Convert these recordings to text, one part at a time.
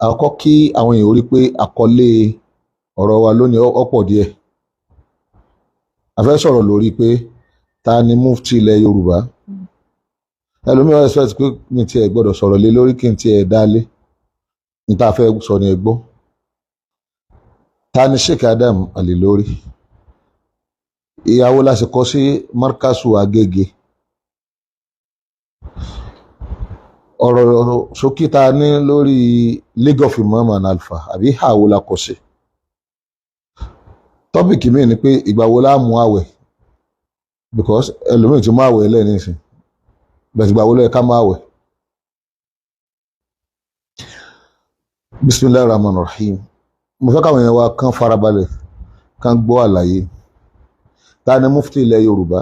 àkọ́kọ́ kí àwọn èèyàn rí pé àkọlé ọ̀rọ̀ wa lónìí ọ̀pọ̀ díẹ̀. A fẹ́ sọ̀rọ̀ lórí pé ta ni mufti ilẹ̀ Yorùbá. Ẹlòmíràn expect pé mi tiẹ̀ gbọ́dọ̀ sọ̀rọ̀ lé lórí kí n tiẹ̀ dálé ní tá a fẹ́ sọ ní ẹ gbọ́. Ta ni Sheikh Adam Alilori? Ìyàwó la sì kọ́ sí Markasu Agége. Ọ̀rọ̀ ṣókí ta ní lórí League of Imam and Alpha àbí àwo la kọ́ sí. Tọ́pìkì mi ni pé ìgbà wo la mú àwẹ̀, because ẹlòmíràn ti mú àwẹ̀ lẹ́ẹ̀ nísìn, bẹ̀rẹ̀ ìgbà wo ló yẹ ká mú àwẹ̀. Bismillahir Rahmanir Rahim. Mo fẹ́ káwọn èèyàn wa kàn farabalẹ̀ kàn gbọ́ àlàyé. Ta ni mufti ilẹ̀ Yorùbá?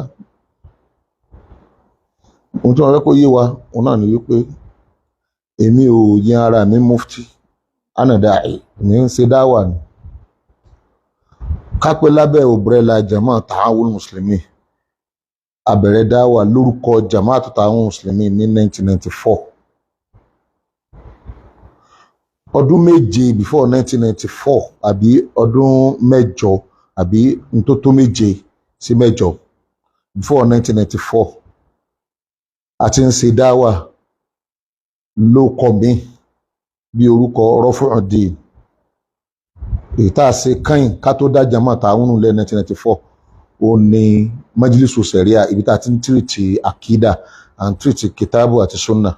Ohun tí wọ́n fẹ́ kó yé wa òun náà ni wípé èmi ò yan ara mi mufti, anada'i, èmi ń ṣe dáwà ni. Kápẹ́ lábẹ́ òbrẹ́là Jamaat Ta'awun Muslimi, abẹ̀rẹ̀ dáwà lórúkọ Jamaat Ta'awun Muslimi ní 1994. Ọdún méje before 1994 àbí ọdún mẹ́jọ àbí ntótó méje sí mẹ́jọ before 1994 àti ń ṣe dáwà ló kọ mí bí orúkọ Rafi'uddin. Èyí tá a ṣe kẹ́yìn ká tó dá Jamaat Ta'awun lẹ́ 1994 ó ní Majlisu Sharia, ibi tá a ti ń tírìtì àkídà and tírìtì kìtàbù àti sunna.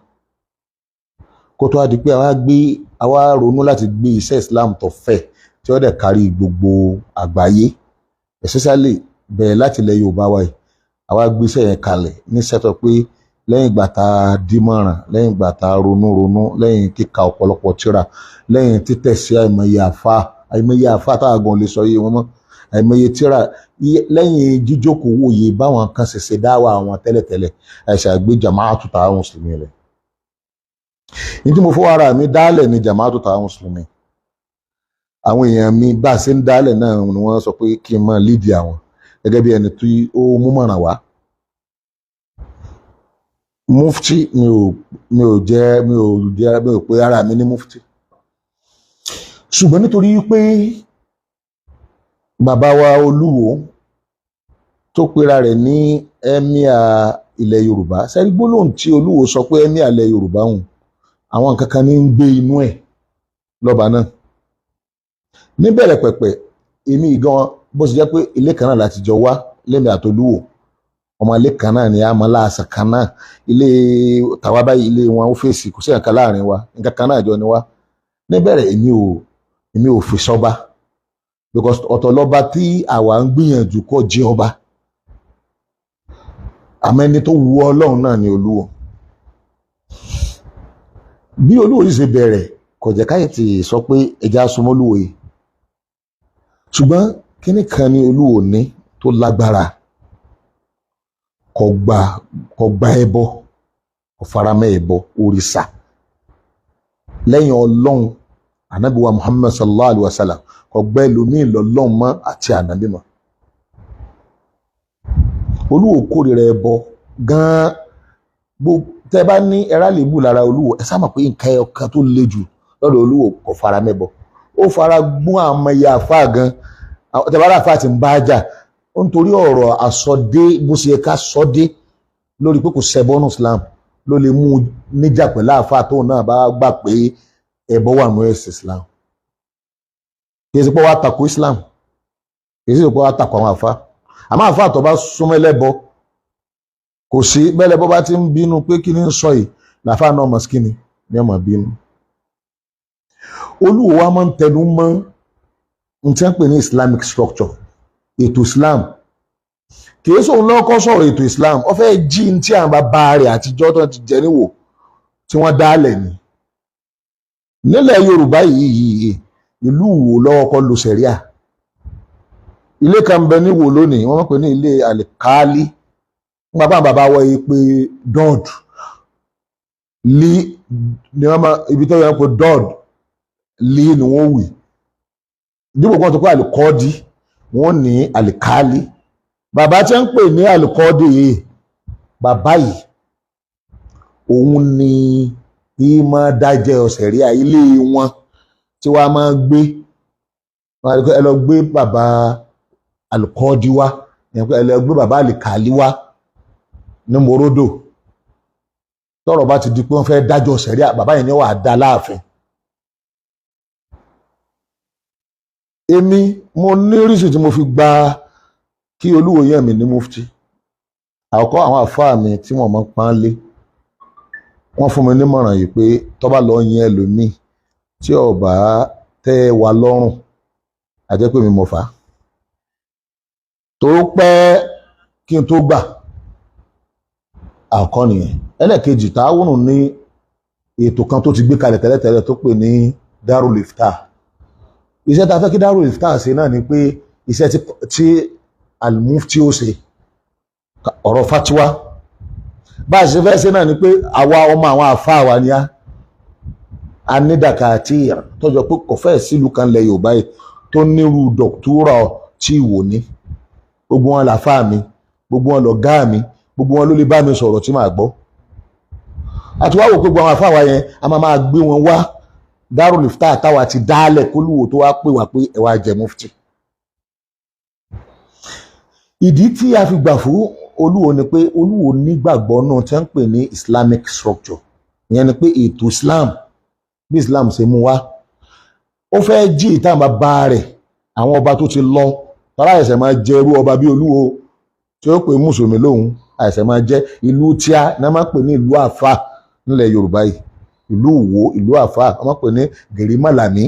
Kó tó wá di pé àwa ronú láti gbé iṣẹ́ Islam tó fẹ̀ tí ó dẹ̀ kárí gbogbo àgbáyé, especially bẹ̀rẹ̀ láti ilẹ̀ Yorùbá wa yìí. Àwa gbé iṣẹ́ yẹn kalẹ̀ ní sẹ́tọ̀ pé lẹ́yìn ìgbà tá a dímọ̀ràn, lẹ́yìn ìgbà tá a ronú, lẹ́yìn kíka ọ̀pọ̀lọpọ̀ tírà, lẹ́yìn títẹ̀ sí àìmọye àfá táàgùn lè sọ iye wọn mọ́, àìmọye tírà, lẹ́yìn jíjókòó wòye báwọn kan ṣe dáwà àwọn tẹ́lẹ̀tẹ́lẹ̀, àìsàn àgbé Jamaat Ta'awun Muslimi rẹ̀. Ní tí mo fọwọ́ ara mi dálẹ̀ ní Jamaat Ta'awun Muslimi. Àwọn èèyàn mi bá ṣe ń dálẹ̀ náà ni wọ́n sọ pé kí n máa lídìí àwọn gẹ́gẹ́ bí ẹni tí ó mú mọ̀ràn wá. Mufti mi ò pé ara mi ní mufti. Ṣùgbọ́n nítorí pé bàbá wa Olúwo tó pera rẹ̀ ní Emir ilẹ̀ Yorùbá, sẹ́rí gbólóhùn tí Olúwo sọ pé Emir ilẹ̀ Yorùbá hùn, àwọn nǹkan kan ní ń gbé inú ẹ̀ lọ́ba náà. Níbẹ̀rẹ̀ pẹ̀pẹ̀ èmi gan bó ṣe jẹ́ pé ilé kan náà láti jọ wá lẹ́mi àtolúwo, ọmọ ilé kan náà ni a mọ láàṣà kan náà, ilé tàwa báyìí ilé wọn ó fèsì, kò sí nǹkan láàrin wa, nǹkan kan náà jọ ni wá. Níbẹ̀rẹ̀ èmi ò fi sọ́ba, because ọ̀tọ̀ lọ́ba tí àwa ń gbìyànjú kó jẹ́ ọba, àmọ́ ẹni tó wu Ọlọ́run náà ni Olúwo. Bí Olúwo yìí ṣe bẹ̀rẹ̀ kò jẹ́ káyọ̀ tí sọ pé ẹja súnmọ́ Olúwo yìí, ṣùgbọ́n kíní kan ni Olúwo ní tó lágbára, kò gba ẹbọ, kò faramẹ́ ẹbọ òrìṣà lẹ́yìn Ọlọ́run ànábì wa Muhammad sallallahu alaihi wasallam, kò gba ẹlòmíì lọ́lọ́run mọ́ àti ànábì mọ́. Olúwo kórìíra ẹbọ gan-an. Tẹ́ bá ní ẹ̀rá lè bù lára Olúwo, ẹ sáà mọ̀ pé nǹkan ọ̀kan tó le jù lọ́dọ̀ Olúwo kò fara mẹ́bọ. Ó fara gbọ́n àmọye àfáà gan. Tẹ́ bá rà àfáà tí ń bá jà, ó ń torí ọ̀rọ̀ àsọdé bó ṣe ká sọdé lórí pé kò ṣẹbọ ní Islam ló lè mú níjà pẹ̀lú àfáà tóun náà bá gbà pé ẹbọ wà ní ẹ̀sìn Islam. Kì í ṣe pé wàá tako Islam, kì í ṣe pé wàá tako àwọn àfáà. Àmọ́ àfáà tó bá súnmọ́ ẹlẹ́bọ, kò sí bẹ́lẹ̀ bọ́ bá ti ń bínú pé kí ni ń sọ yìí, làfáà náà mọ̀ sí ní ọmọ bínú. Olúwo wa máa ń tẹnu mọ́ n tí wọ́n pè ní Islamic structure, ètò Islam. Kìí sóun lọ́kọ́ sọ̀rọ̀ ètò Islam, ó fẹ́ jí n tí àwọn bàbá rẹ̀ àtijọ́ tó ti jẹ níwò tí wọ́n dálẹ̀ ni. Nílẹ̀ Yorùbá yìí ìlú Ìwó lọ́wọ́ kọ́ lo sẹ̀ríà. Ilé kan bẹ níwò lónìí, wọ́n pè ní ilé àlìkálí. Bàbá wọ ipe dọ́ọ̀d lí ni wọ́n máa, ibi tó yẹ pé dọ́ọ̀d lí ni wọ́n wì. Dípò kan tó pé àlìkọ́ọ́dí, wọ́n ní àlìkálí. Bàbá tí ń pè ní àlìkọ́ọ́dí yìí, bàbá yìí òun ni ìmọ̀ dájẹ́ ọ̀sẹ̀ríà ilé wọn tí wàá máa gbé ẹ lọ gbé bàbá alukọ́ọ́dí wá ẹ lọ gbé bàbá àlìkàlí wá ní morodo tọ́rọ̀ bá ti di pé wọ́n fẹ́ dájọ́ sẹ̀ríà bàbá yẹn ni wàá dá láàfin. èmi mo ní rísì tí mo fi gba kí Olúwo yàn mí ní mufti. àkọ́kọ́ àwọn àfáà mi tí wọ́n mọ̀ pọ́n lé wọ́n fún mi nímọ̀ràn yìí pé tó bá lọ yan ẹlòmíì tí ó bá tẹ́ wa lọ́rùn a jẹ́ pé mi mọ̀ fà á. tó pẹ́ kí n tó gbà àkọ́ nìyẹn. ẹlẹ́ẹ̀kejì Ta'awunu ní ètò kan tó ti gbé kalẹ̀ tẹ́lẹ̀tẹ́lẹ̀ tó pè ní Darul Ifta. iṣẹ́ tá a fẹ́ kí Darul Ifta ṣe náà ni pé iṣẹ́ tí al-Mufti ó ṣe ọ̀rọ̀ fatiwa bá a ṣe fẹ́ ṣe náà ni pé àwa ọmọ àwọn àfáà wa ni a ní dàkàtìyà tọ́jọ́ pé kò fẹ́ sílùú kan lẹ̀ Yorùbá yìí tó nírú dọ̀kítúrà tí ìwò ní gbogbo wọn làfáà mi gbogbo wọn lọ̀gá mi gbogbo wọn ló lè bá mi sọ̀rọ̀ tí màá gbọ́. àti wá wò pé gbogbo àwọn àfáà wa yẹn a máa gbé wọn wá Darul Ifta táwa ti dálẹ̀ k'Olúwo tó wá pè wá pé ẹ wá jẹ mufti. ìdí tí a fi gbà fún Olúwo ni pé Olúwo nígbàgbọ́ náà tí wọ́n ń pè ní Islamic structure ìyẹn ni pé ètò Islam bí Islam ṣe mú wá ó fẹ́ jí ìtàn bàbá rẹ̀ àwọn ọba tó ti lọ tọ́lá àìsẹ̀ máa jẹ irú ọba bí Olúwo tí ó pè mùsùlùmí lóhun àìsẹ̀ máa jẹ ìlú tíá náà máa pè ní ìlú àfà nílẹ̀ Yorùbá yìí ìlú Ìwó ìlú àfà wọ́n máa pè ní gèrímàlàmí.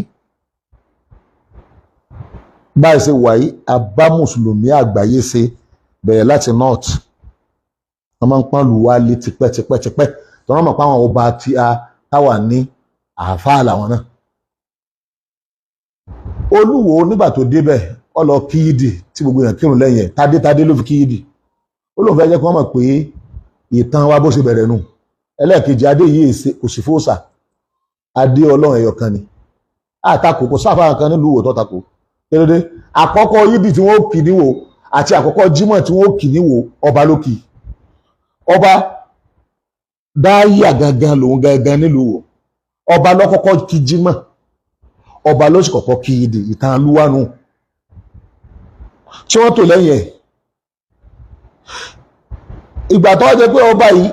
báyìí ṣe wà yìí abá mùsùlùmí àgbáyé ṣe bẹ̀rẹ̀ láti north wọ́n máa ń pọ́n lù wá lé tipẹ́tipẹ́tipẹ́ tí wọ́n mọ̀ pé àwọn ọba tí a táwà ní àáfàá làwọn náà. Olúwo nígbà tó débẹ̀ ó lọ kíyìdì tí gbogbo èèyàn kírun lẹ́yìn ẹ̀ tádé ló fi kíyìdì ó lóun fẹ́ jẹ́ kí wọ́n mọ̀ pé ìtàn wa bó ṣe bẹ̀rẹ̀ nù. ẹlẹ́ẹ̀kejì adé yìí kò sí fóòsà adé ọlọ́run ẹ̀yọ̀ kan ni àtakò kò sáfà kan nílùú Ìwó tó takò kérédé àkọ́kọ́ yídì tí wọ́n kì níwò àti àkọ́kọ́ jímọ̀ tí wọ́n kì níwò ọba ló kì ọba dáyà gangan lòun gangan nílùú Ìwó ọba ló kọ́kọ́ kí jímọ̀ ọba ló sì kọ́kọ́ kí yídì ìtàn alúwánu tí wọ́n tò lẹ́yìn ẹ̀. ìgbà tó jẹ́ pé ọba yìí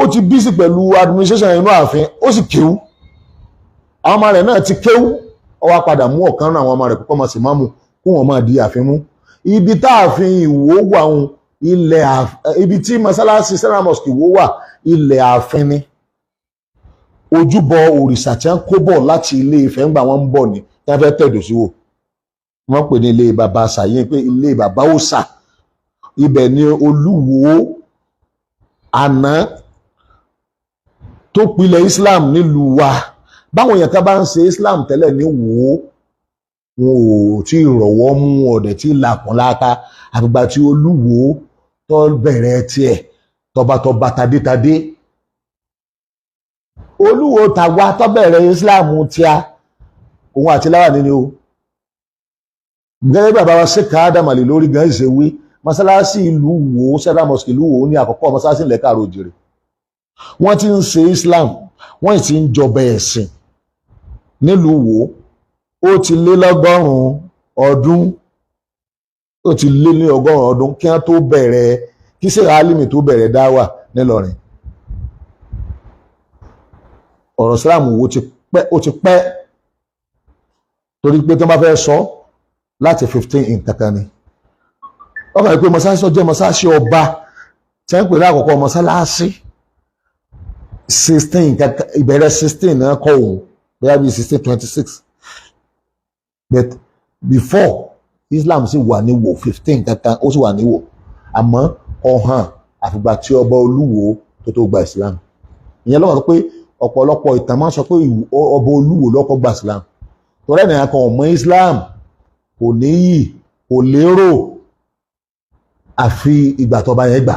ó ti bísí pẹ̀lú administration inú ààfin ó sì kéwú àwọn ọmọ rẹ̀ náà ti kéwú ó wá padà mú ọ̀kan náà àwọn ọmọ rẹ̀ púpọ̀ máa sì máa mú kó wọn máa di ààfin mú. ibi táàfin Ìwó wà ń ibi tí mọ́sálásí Central Mosque Ìwó wà ilẹ̀ ààfin ni ojúbọ òrìṣà tí wọ́n kó bọ̀ láti Ilé Ifẹ̀ ńgbà wọ́n ń bọ̀ ní tí wọ́n fẹ́ tẹ̀dọ̀ sí wò wọ́n pè ní ilé bàbá sàyẹn pé ilé bàbá òòṣà ibẹ̀ ni Olúwo àná tó pilẹ̀ Islam nílùú wa báwọn èèyàn kan bá ń ṣe Islam tẹ́lẹ̀ ní Wò wọn ò tí ì rọ̀wọ́ mú ọ̀dẹ̀ tí ì làkùn láta àgbà tí Olúwo tó bẹ̀rẹ̀ tiẹ̀ tọbatọba tadétadé Olúwo tàwa tó bẹ̀rẹ̀ Islam tíá òun àti láwàní ni o gẹ́gẹ́ bàbá wa Sheikh Adam Ali lórí gan ṣe wí mọ́sálásí ìlú Ìwó Central Mosque ìlú Ìwó ní àkọ́kọ́ mọ́sálásí ilẹ̀ káàró òjìrè wọ́n ti ń ṣe Islam wọ́n ti ń jọba ẹ̀sìn nílùú Ìwó ó ti lé lọ́gọ́rùn-ún ọdún ó ti lé ní ọgọ́rùn-ún ọdún kí wọ́n tó bẹ̀rẹ̀ kí Sheikh Alimi tó bẹ̀rẹ̀ dáwà nílọrin ọ̀rọ̀ Islam Ìwó ó ti pẹ́ torí pé tí wọ́n bá fẹ́ sọ láti 15 nǹkan ni wọ́n kàn pé mọ́sálásí ọjọ́ mọ́sálásí ọba tí wọ́n ń pè ní àkọ́kọ́ mọ́sálásí 16 ìbẹ̀rẹ̀ 16 náà kọ́ òun bóyá bíi 1626 but before Islam sì wà ní Ìwó 15 kankan ó sì wà ní Ìwó àmọ́ ọ̀hàn àfìgbà tí ọba Olúwo tó gba Islam ìyẹn lọ́wọ́ pé ọ̀pọ̀lọpọ̀ ìtàn máa ń sọ pé ọba Olúwo lọ́kọ́ gba Islam torí ẹ̀nìyàn kan ọmọ Islam kò níyì kò lérò àfi ìgbà tó bá yẹn gbà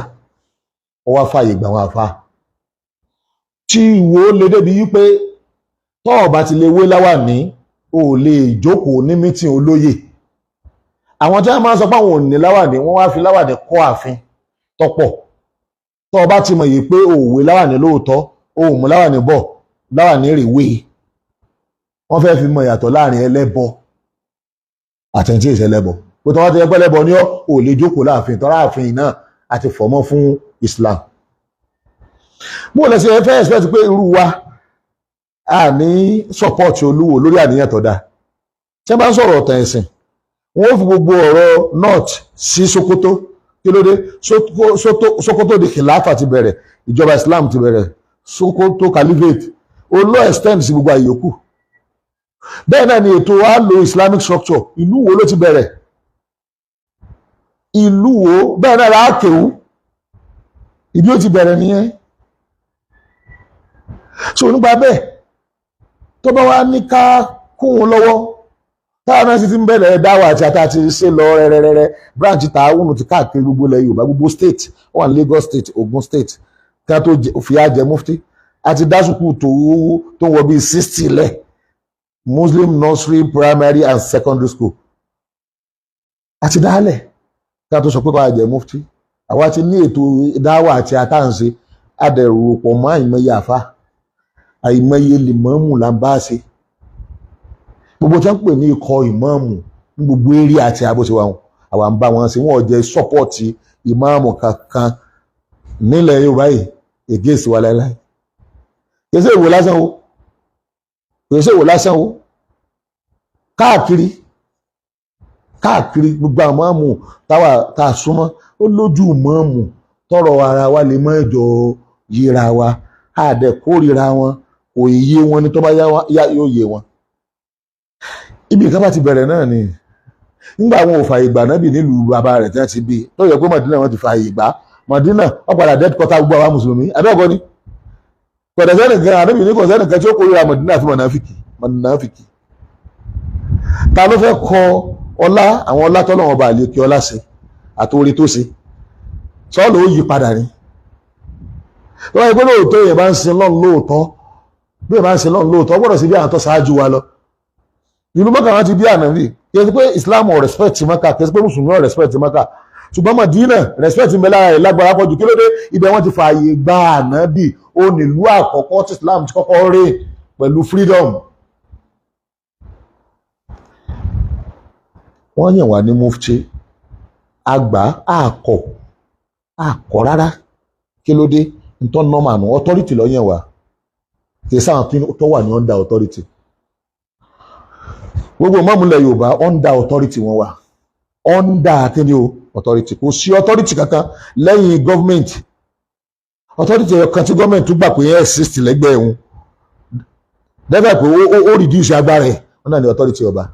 ó wá fààyè gbà wọn àfa tí Ìwó lè débi wípé tó o bá ti lè wé láwàní o lè jókòó ní mítìn olóyè àwọn tí wọ́n máa ń sọ pé àwọn ò ní láwàní wọ́n wá fi láwàní kọ́ ààfin tọ́pọ̀ tó o bá ti mọ̀ yìí pé o ò wé láwàní lóòótọ́ o ò mú láwàní bọ̀ láwàní rè wé wọ́n fẹ́ fi mọ ìyàtọ̀ láàrin ẹlẹ́bọ àtẹ̀ntì ìṣẹ̀lẹ́bọ pé tọ́wọ́ ti ẹgbẹ́ lẹ́bọ ní ò lè jókòó láàfin tọ́ra àfin náà àti fọ̀mọ́ fún Islam. bó lẹ ṣe fẹ́ expect pé irú wa a ní support Olúwo lórí àníyàn tó dáa tí wọ́n bá ń sọ̀rọ̀ ọ̀tàn ẹ̀sìn wọ́n fi gbogbo ọ̀rọ̀ north sí Sokoto kí ló dé Sokoto di kìláfà ti bẹ̀rẹ̀ ìjọba Islam ti bẹ̀rẹ̀ Sokoto caliphate olóò extend sí gbogbo àyòkù bẹ́ẹ̀ náà ni ètò wa lo Islamic structure ìlú wo ló ti bẹ̀rẹ̀ ìlú wo bẹ́ẹ̀ náà láàkéwú ìbí ó ti bẹ̀rẹ̀ nìyẹn. so nígbà bẹ́ẹ̀ tó bá wá ní ká kún un lọ́wọ́ táwọn náà sì ti ń bẹ̀rẹ̀ dáwà àti àti ṣe lọ rẹ́rẹ́rẹ́rẹ́ branch tààwùnù ti káàkiri gbogbo ilẹ̀ Yorùbá gbogbo state wà ní Lagos state Ogun state kí wọ́n tó fìyà jẹ mufti àti dásùkú tó wọ bíi 60 lẹ̀ Muslim nursery primary and secondary school àti dálẹ̀ kí wọ́n tó sọ pé bá jẹ mufti àwa ti ní ètò dáwà àti àtàǹṣe adẹ̀rù pọ̀ mọ́ àìmọye àfa àìmọye lìmọ́ọ̀mù là ń bá ṣe gbogbo tí wọ́n pè ní ikọ̀ ìmáàmù ní gbogbo eré àti àbòsíwá wọn àwa ń bá wọn ṣe wọn ò jẹ́ sọ́pọ̀tì ìmáàmù kankan nílẹ̀ Yorùbá yìí ègé ìsìwà láíláí kèsè ìwò lásán o kèsè ìwò lásán o káàkiri gbogbo àwọn ìmáàmù táwa tá a súnmọ́ ó lójú ìmáàmù tọrọ ara wa lè mọ́ ìjọ yíra wa àdẹ̀kórìíra wọn kò yé wọn ní tó bá yóò yé wọn. Ibi kan bá ti bẹ̀rẹ̀ náà ni nígbà àwọn ò fààyè gbà nábì nílùú bàbá rẹ̀ tí wọ́n ti bí tó yẹ pé Mọ̀dínà wọn ti fààyè gbà Mọ̀dínà wọ́n padà dead quarter gbogbo àwọn mùsùlùmí abẹ́ẹ̀kọ́ ni kọ̀dẹ̀ sẹ́nìkan ànábì ní kò sẹ́nìkan tí ó kórìíra Mọ̀dínà àti mọ̀nàfíkì ta ló fẹ́ kọ ọlá àwọn ọlá tọ́lọ́wọ́n bá lè kí ọlá ṣe àtòrí tó ṣe sọ́ọ̀lù ó yí padà ni tó wáyé pé lóòótọ́ èèyàn bá ń sin lọ́n lóòótọ́ bí èèyàn bá ń sin lọ́n lóòótọ́ gbọ́dọ̀ sí bí àwọn tó ṣáájú wa lọ ìlú Mọ́kà wọn ti bí ànábì kí ẹ ti pé Islam ò respect Mọ́kà kí ẹ ti pé Mùsùlùmí ò respect Mọ́kà ṣùgbọ́n Mọ̀dínà respect ń bẹ lára rẹ̀ lágbára pọ̀ jù kí ló dé ibẹ̀ wọ́n ti fààyè gba ànábì ó nílùú àkọ́kọ́ tí Islam ti kọ́kọ́ rè pẹ̀lú freedom. wọ́n yàn wá ní mufti àgbà àkọ́ rárá kí ló dé nítorí normal nù authority ló yàn wá kì í sáwọn tó wà ní under authority gbogbo mọ́múlẹ̀ Yorùbá under authority wọn wà under kíni o authority kò sí authority kankan lẹ́yìn government authority kan tí government tún gbà pé ẹ̀ exist lẹ́gbẹ̀ẹ́ òun dẹ́gbẹ̀ pé ó reduce agbára ẹ̀ wọn náà ní authority ọba.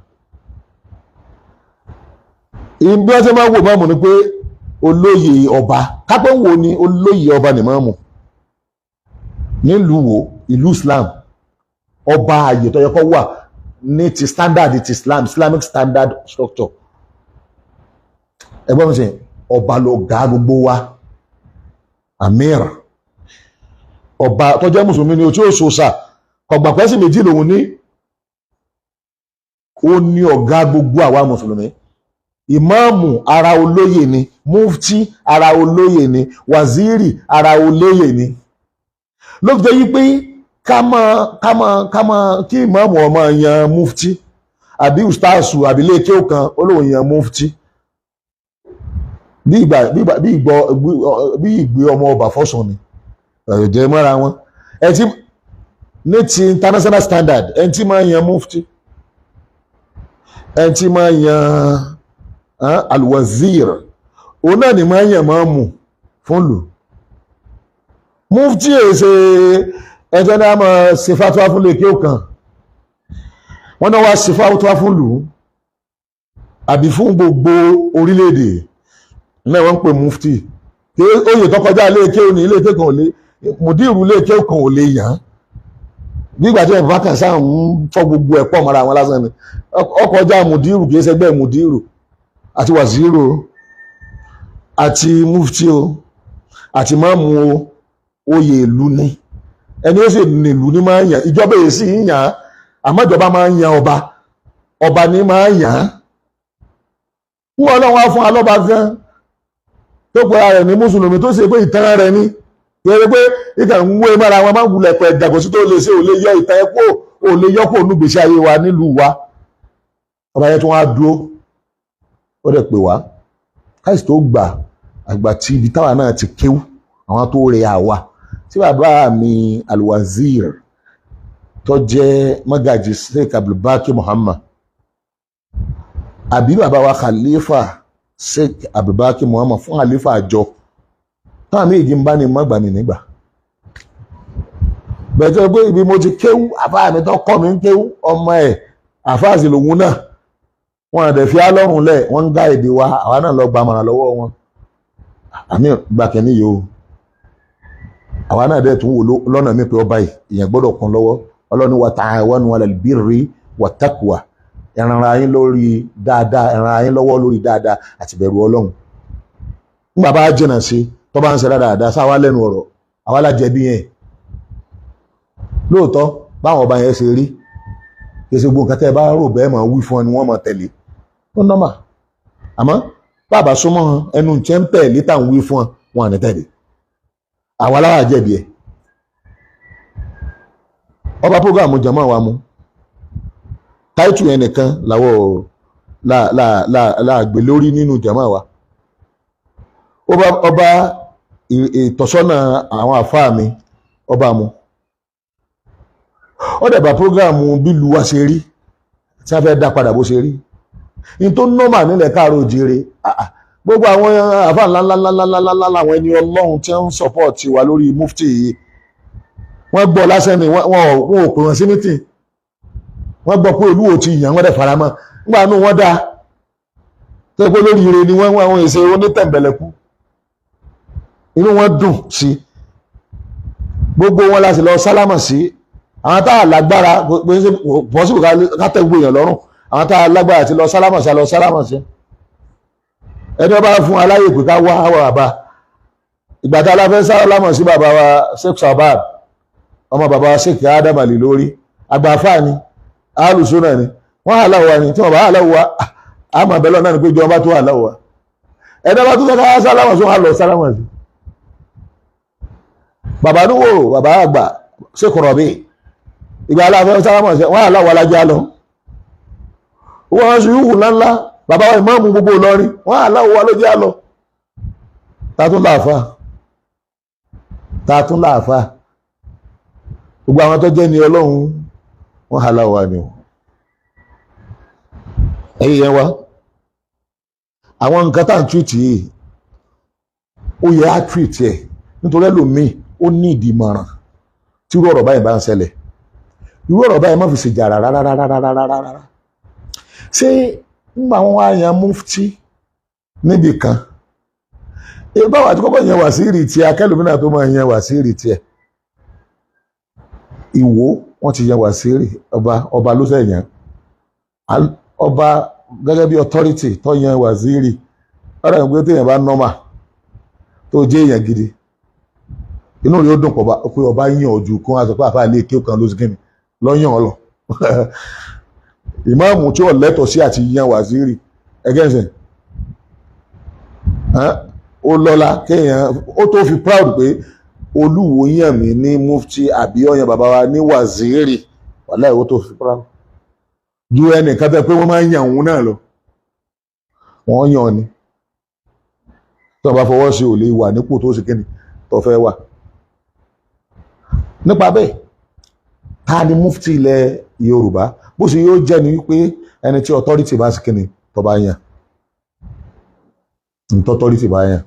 ìbí wọ́n ti máa ń wò mọ́mù ni pé olóyè ọba kápẹ́ wo ni olóyè ọba ní mọ́mù nílùú wo ìlú Islam ọba àyè tó yẹ kó wà ní ti standard ti Islamic standard structure ẹgbẹ́ mi sìn ọba ló ga gbogbo wa amir ọba tó jẹ́ mùsùlùmí ni o tí ó sòsà kọ̀gbà pẹ́sì méjì lòun ní ó ní ọ̀gá gbogbo àwa mùsùlùmí ìmáàmù ara olóyè ni mufti ara olóyè ni waziri ara olóyè ni ló fi jẹ́ yí pé kí ìmáàmù ọmọ yan mufti àbí ustaasu àbí léèké kan olóhùn yan mufti bí ìgbé ọmọ ọba fọ́sùn ni ẹ̀jẹ̀ mọ́ra wọn ẹtí ní ti international standard ẹni tí máa yan mufti ẹni tí máa yan alwazir òun náà ni máa yan máàmù fún lù mufti èsè ẹjọ́ ní a máa ṣe fatuwa fún léèké kan wọ́n náà wá ṣe fatuwa fún lù àbí fún gbogbo orílẹ̀-èdè náà wọ́n ń pè mufti kí oyè tó kọjá léèké ní iléèké kan ò lè mùdírù léèké kan ò lè yàn nígbà tí ẹ̀bùn bákan sáà ń fọ́ gbogbo ẹ̀ pọ̀ mọ́ra wọn lásán ni ọkọjá mùdírù kìí ṣẹgbẹ́ mùdírù àti wàzírò àti mufti o àti máàmù o oyè ìlú ni ẹni ó sì ní ìlú ní máa ń yàn ìjọba èyí sì ń yàn àmọ́ ìjọba máa ń yan ọba ní máa ń yàn ń wọ́n náà wá fún alọ́ba gan tó pẹ́ ara rẹ̀ ní mùsùlùmí tó ṣe pé ìtàn rẹ̀ ní kéré pé ìkà ń wé mára wọn máa ń wulẹ̀ pẹ̀ dàgbòsí tó lè ṣe ò lè yọ ìtàn ẹ̀kọ́ ó lè yọ́pọ̀ olúgbèsè ayé wa nílùú wa ọba yẹn tí wọ́n á dúró ó dẹ̀ pè wá káìsì tó gbà àgbà tí ibi táwa náà ti kéwú àwọn tó rẹ àwa tí bàbá mi alwazir tó jẹ́ magaji Sheikh Alubarika Muhammad àbí bàbá wa khalifa Sheikh Alubarika Muhammad fún khalifa àjọ táwọn méjì ń bá ní mọ́gbà mi nígbà bẹ̀tẹ̀ pé ibi mo ti kéwú àfáà mi tó kọ́ mi ń kéwú ọmọ ẹ̀ àfáàsì lòun náà wọn àdẹ̀ fi álọ́rùn lẹ̀ wọ́n ń gá èdè wa àwa náà lọ gba àmọ̀ràn lọ́wọ́ wọn àmì gbàkẹ́ni yìí o àwa náà dẹ̀ tún wò lọ́nà mi pé ọba yìí ìyẹn gbọ́dọ̀ kún lọ́wọ́ ọlọ́ni wa ta'awanu 'alal birri wat taqwa ẹran ara yín lórí dáadáa ẹran ara yín lọ́wọ́ lórí dáadáa àti bẹ̀rù ọlọ́run nígbà bá jìnnà sí tó bá ń ṣe dáadáa sáwá lẹ́nu ọ̀rọ̀ àwa lájẹ̀bi yẹn lóòótọ́ báwọn ọba yẹn ṣe rí kèsì gbogbo nǹkan tẹ́ ẹ bá rò bẹ́ẹ̀ mọ̀ wí fún ọ ni wọ́n mọ̀ tẹ̀lé ó nọ́mà àmọ́ bàbá súnmọ́ ẹnu tí ń tẹ̀ létà ń wí fún ọ wọn à ní tẹ̀lé àwa láwà jẹ̀bi ẹ̀ ọba prógámù jàmọ́ wa mú táìtù yẹn nìkan làwọ̀ láàgbé lórí nínú jàmọ́ wa ọba ìtọ́sọ́nà àwọn àfáà mi ọba mu ó dẹ̀ bá prógámù bílù wa ṣe rí tí a fẹ́ dá padà bó ṣe rí in tó nọ́mà nílẹ̀ káàró òjìire gbogbo àwọn àfáà ńláńláńláńláńlá àwọn ẹni ọlọ́run tí ń sọ́pọ̀tì wa lórí mufti yìí wọ́n gbọ́ lásán ni wọ́n ò pè wọ́n sí mítì wọ́n gbọ́ pé Olúwo ti yàn wọ́n dẹ̀ faramọ́ nígbà nú wọ́n dá tó pé lórí ire ni wọ́n àwọn èsè onítẹ̀m̀bẹ̀lẹ̀kú inú wọn dùn sí gbogbo wọn láti lọ sálámà sí àwọn tá a lágbára pọ̀sibù ká tẹ́ gbogbo èèyàn lọ́rùn àwọn tá a lágbára ti lọ sálámà sí ẹni ọba fún aláyè pé ká wá àwọn àbá ìgbà tá a láfẹ́ sálámà sí bàbá wa Sheikh Sabab ọmọ bàbá wa Sheikh Adam Ali lórí àgbàfà ni alùsùnà ni wọ́n aláwọ̀ ni tí wọ́n bá aláwọ̀ wa àmọ́ bẹ́lọ̀ náà ni pé ìjọba tó aláwọ̀ wa ẹni ọba tó fẹ́ ká sálámà sí wọn á lọ sálámà sí bàbá níwò bàbá àgbà Sheikh Rabi ìgbà aláfẹ́ sálámà sí wọ́n aláwọ̀ alájá lọ wọ́n sì yúwù ńláńlá bàbá wa ìmáàmù gbogbo Ìlọrin wọ́n aláwọ̀ wa ló jẹ́ àlọ́ tààtún láàfà gbogbo àwọn tó jẹ́ ní ọlọ́run wọ́n aláwọ̀ wa ni ẹ̀yìn yẹn wá àwọn nǹkan tá à ń túìtì yìí ó yẹ á túìtì ẹ̀ nítorí ẹlòmíì ó ní ìdìmọ̀ràn tí irú ọ̀rọ̀ báyìí bá ń ṣẹlẹ̀ irú ọ̀rọ̀ báyìí má fi ṣèjà rárá ṣé nígbà wọn wá yan mufti níbì kan ìbáwá àti kọ́kọ́ yan wàsíìrì tiẹ̀ akẹ́lòmínà tó máa yan wàsíìrì tiẹ̀ Ìwó wọ́n ti yan wàsíìrì ọba ló ṣe yàn ọba gẹ́gẹ́ bí authority tó yan wàsíìrì ọ̀rọ̀ ìgbé téèyàn bá nọ́mà tó jẹ́ èèyàn gidi inú rẹ̀ ó dùn pé ọba yàn ojú kún aṣọ pé àfáà lè kí ó kan lóṣù kìíní lọ́yàn ọ lọ ìmáàmù tí ó lẹ́tọ̀ sí àti yan wàsíìrì ẹgẹ́sẹ̀ ó lọ́lá kéèyàn ó tó fi proud pé Olúwo yàn mí ní mufti àbí ọyàn bàbá wa ní wàsíìrì wàláhì ó tó fi proud ju ẹnìkan tẹ́ pé wọ́n máa ń yan òun náà lọ wọ́n yàn ni tó bá fọwọ́ sí ò lè wà nípò tó sì kíni tó fẹ́ wà nípa bẹ́ẹ̀ ta ni mufti ilẹ̀ Yorùbá bó ṣe yóò jẹ́ ni wípé ẹni tí authority bá sì kíni tó bá yàn ní tó authority bá yàn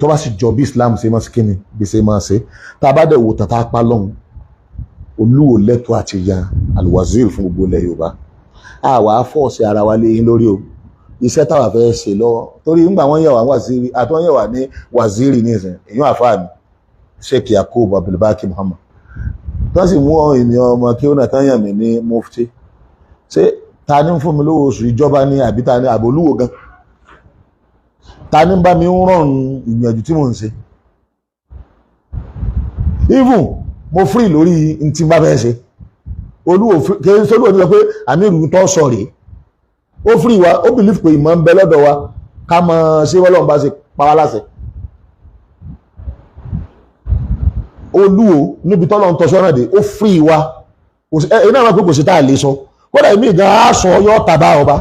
tó bá sì jọ bí Islam ṣe máa sì kíni bí ṣe máa ṣe tá a bá dẹ̀ wò tán tá a pa lọ́hùn Olúwo lẹ́tọ̀ọ́ àti yan alwazir fún gbogbo ilẹ̀ Yorùbá àwa fọ́ọ̀sì ara wa lé yín lórí o iṣẹ́ táwa fẹ́ ṣe lọ́wọ́ torí nígbà wọ́n yẹ̀ wá wàzírí àti wọ́n yẹ̀ wá ní wàzírí ní ìsìn èyàn àfáà mi Sheikh Yakubu Abdulbaki Muhammad tó sì mú ènìyàn ọmọ kí ó nà tán yàn mí ní mufti ṣé ta ní fún mi lówó oṣù ìjọba ní àbí ta ní àbólúwo gan ta ní bá mi ń rọrùn ìgbìyànjú tí mò ń ṣe even mo free lórí ntí bá fẹ́ ṣe Olúwo kí n sọ́dọ̀ ní sọ pé àmì ìrù tó sọ rèé ó free wa ó believe pé ìmọ̀ ń bẹ lọ́dọ̀ wa ká mọ ṣé wọ́n bá ṣe pa wá láṣẹ Olúwo níbi tọ́lọ́ ń tọ́ṣọ́ náà dé ó free wa iná máa pé kò sí tá a lè sọ kódà èmi gan á sọ yọ tàbá ọba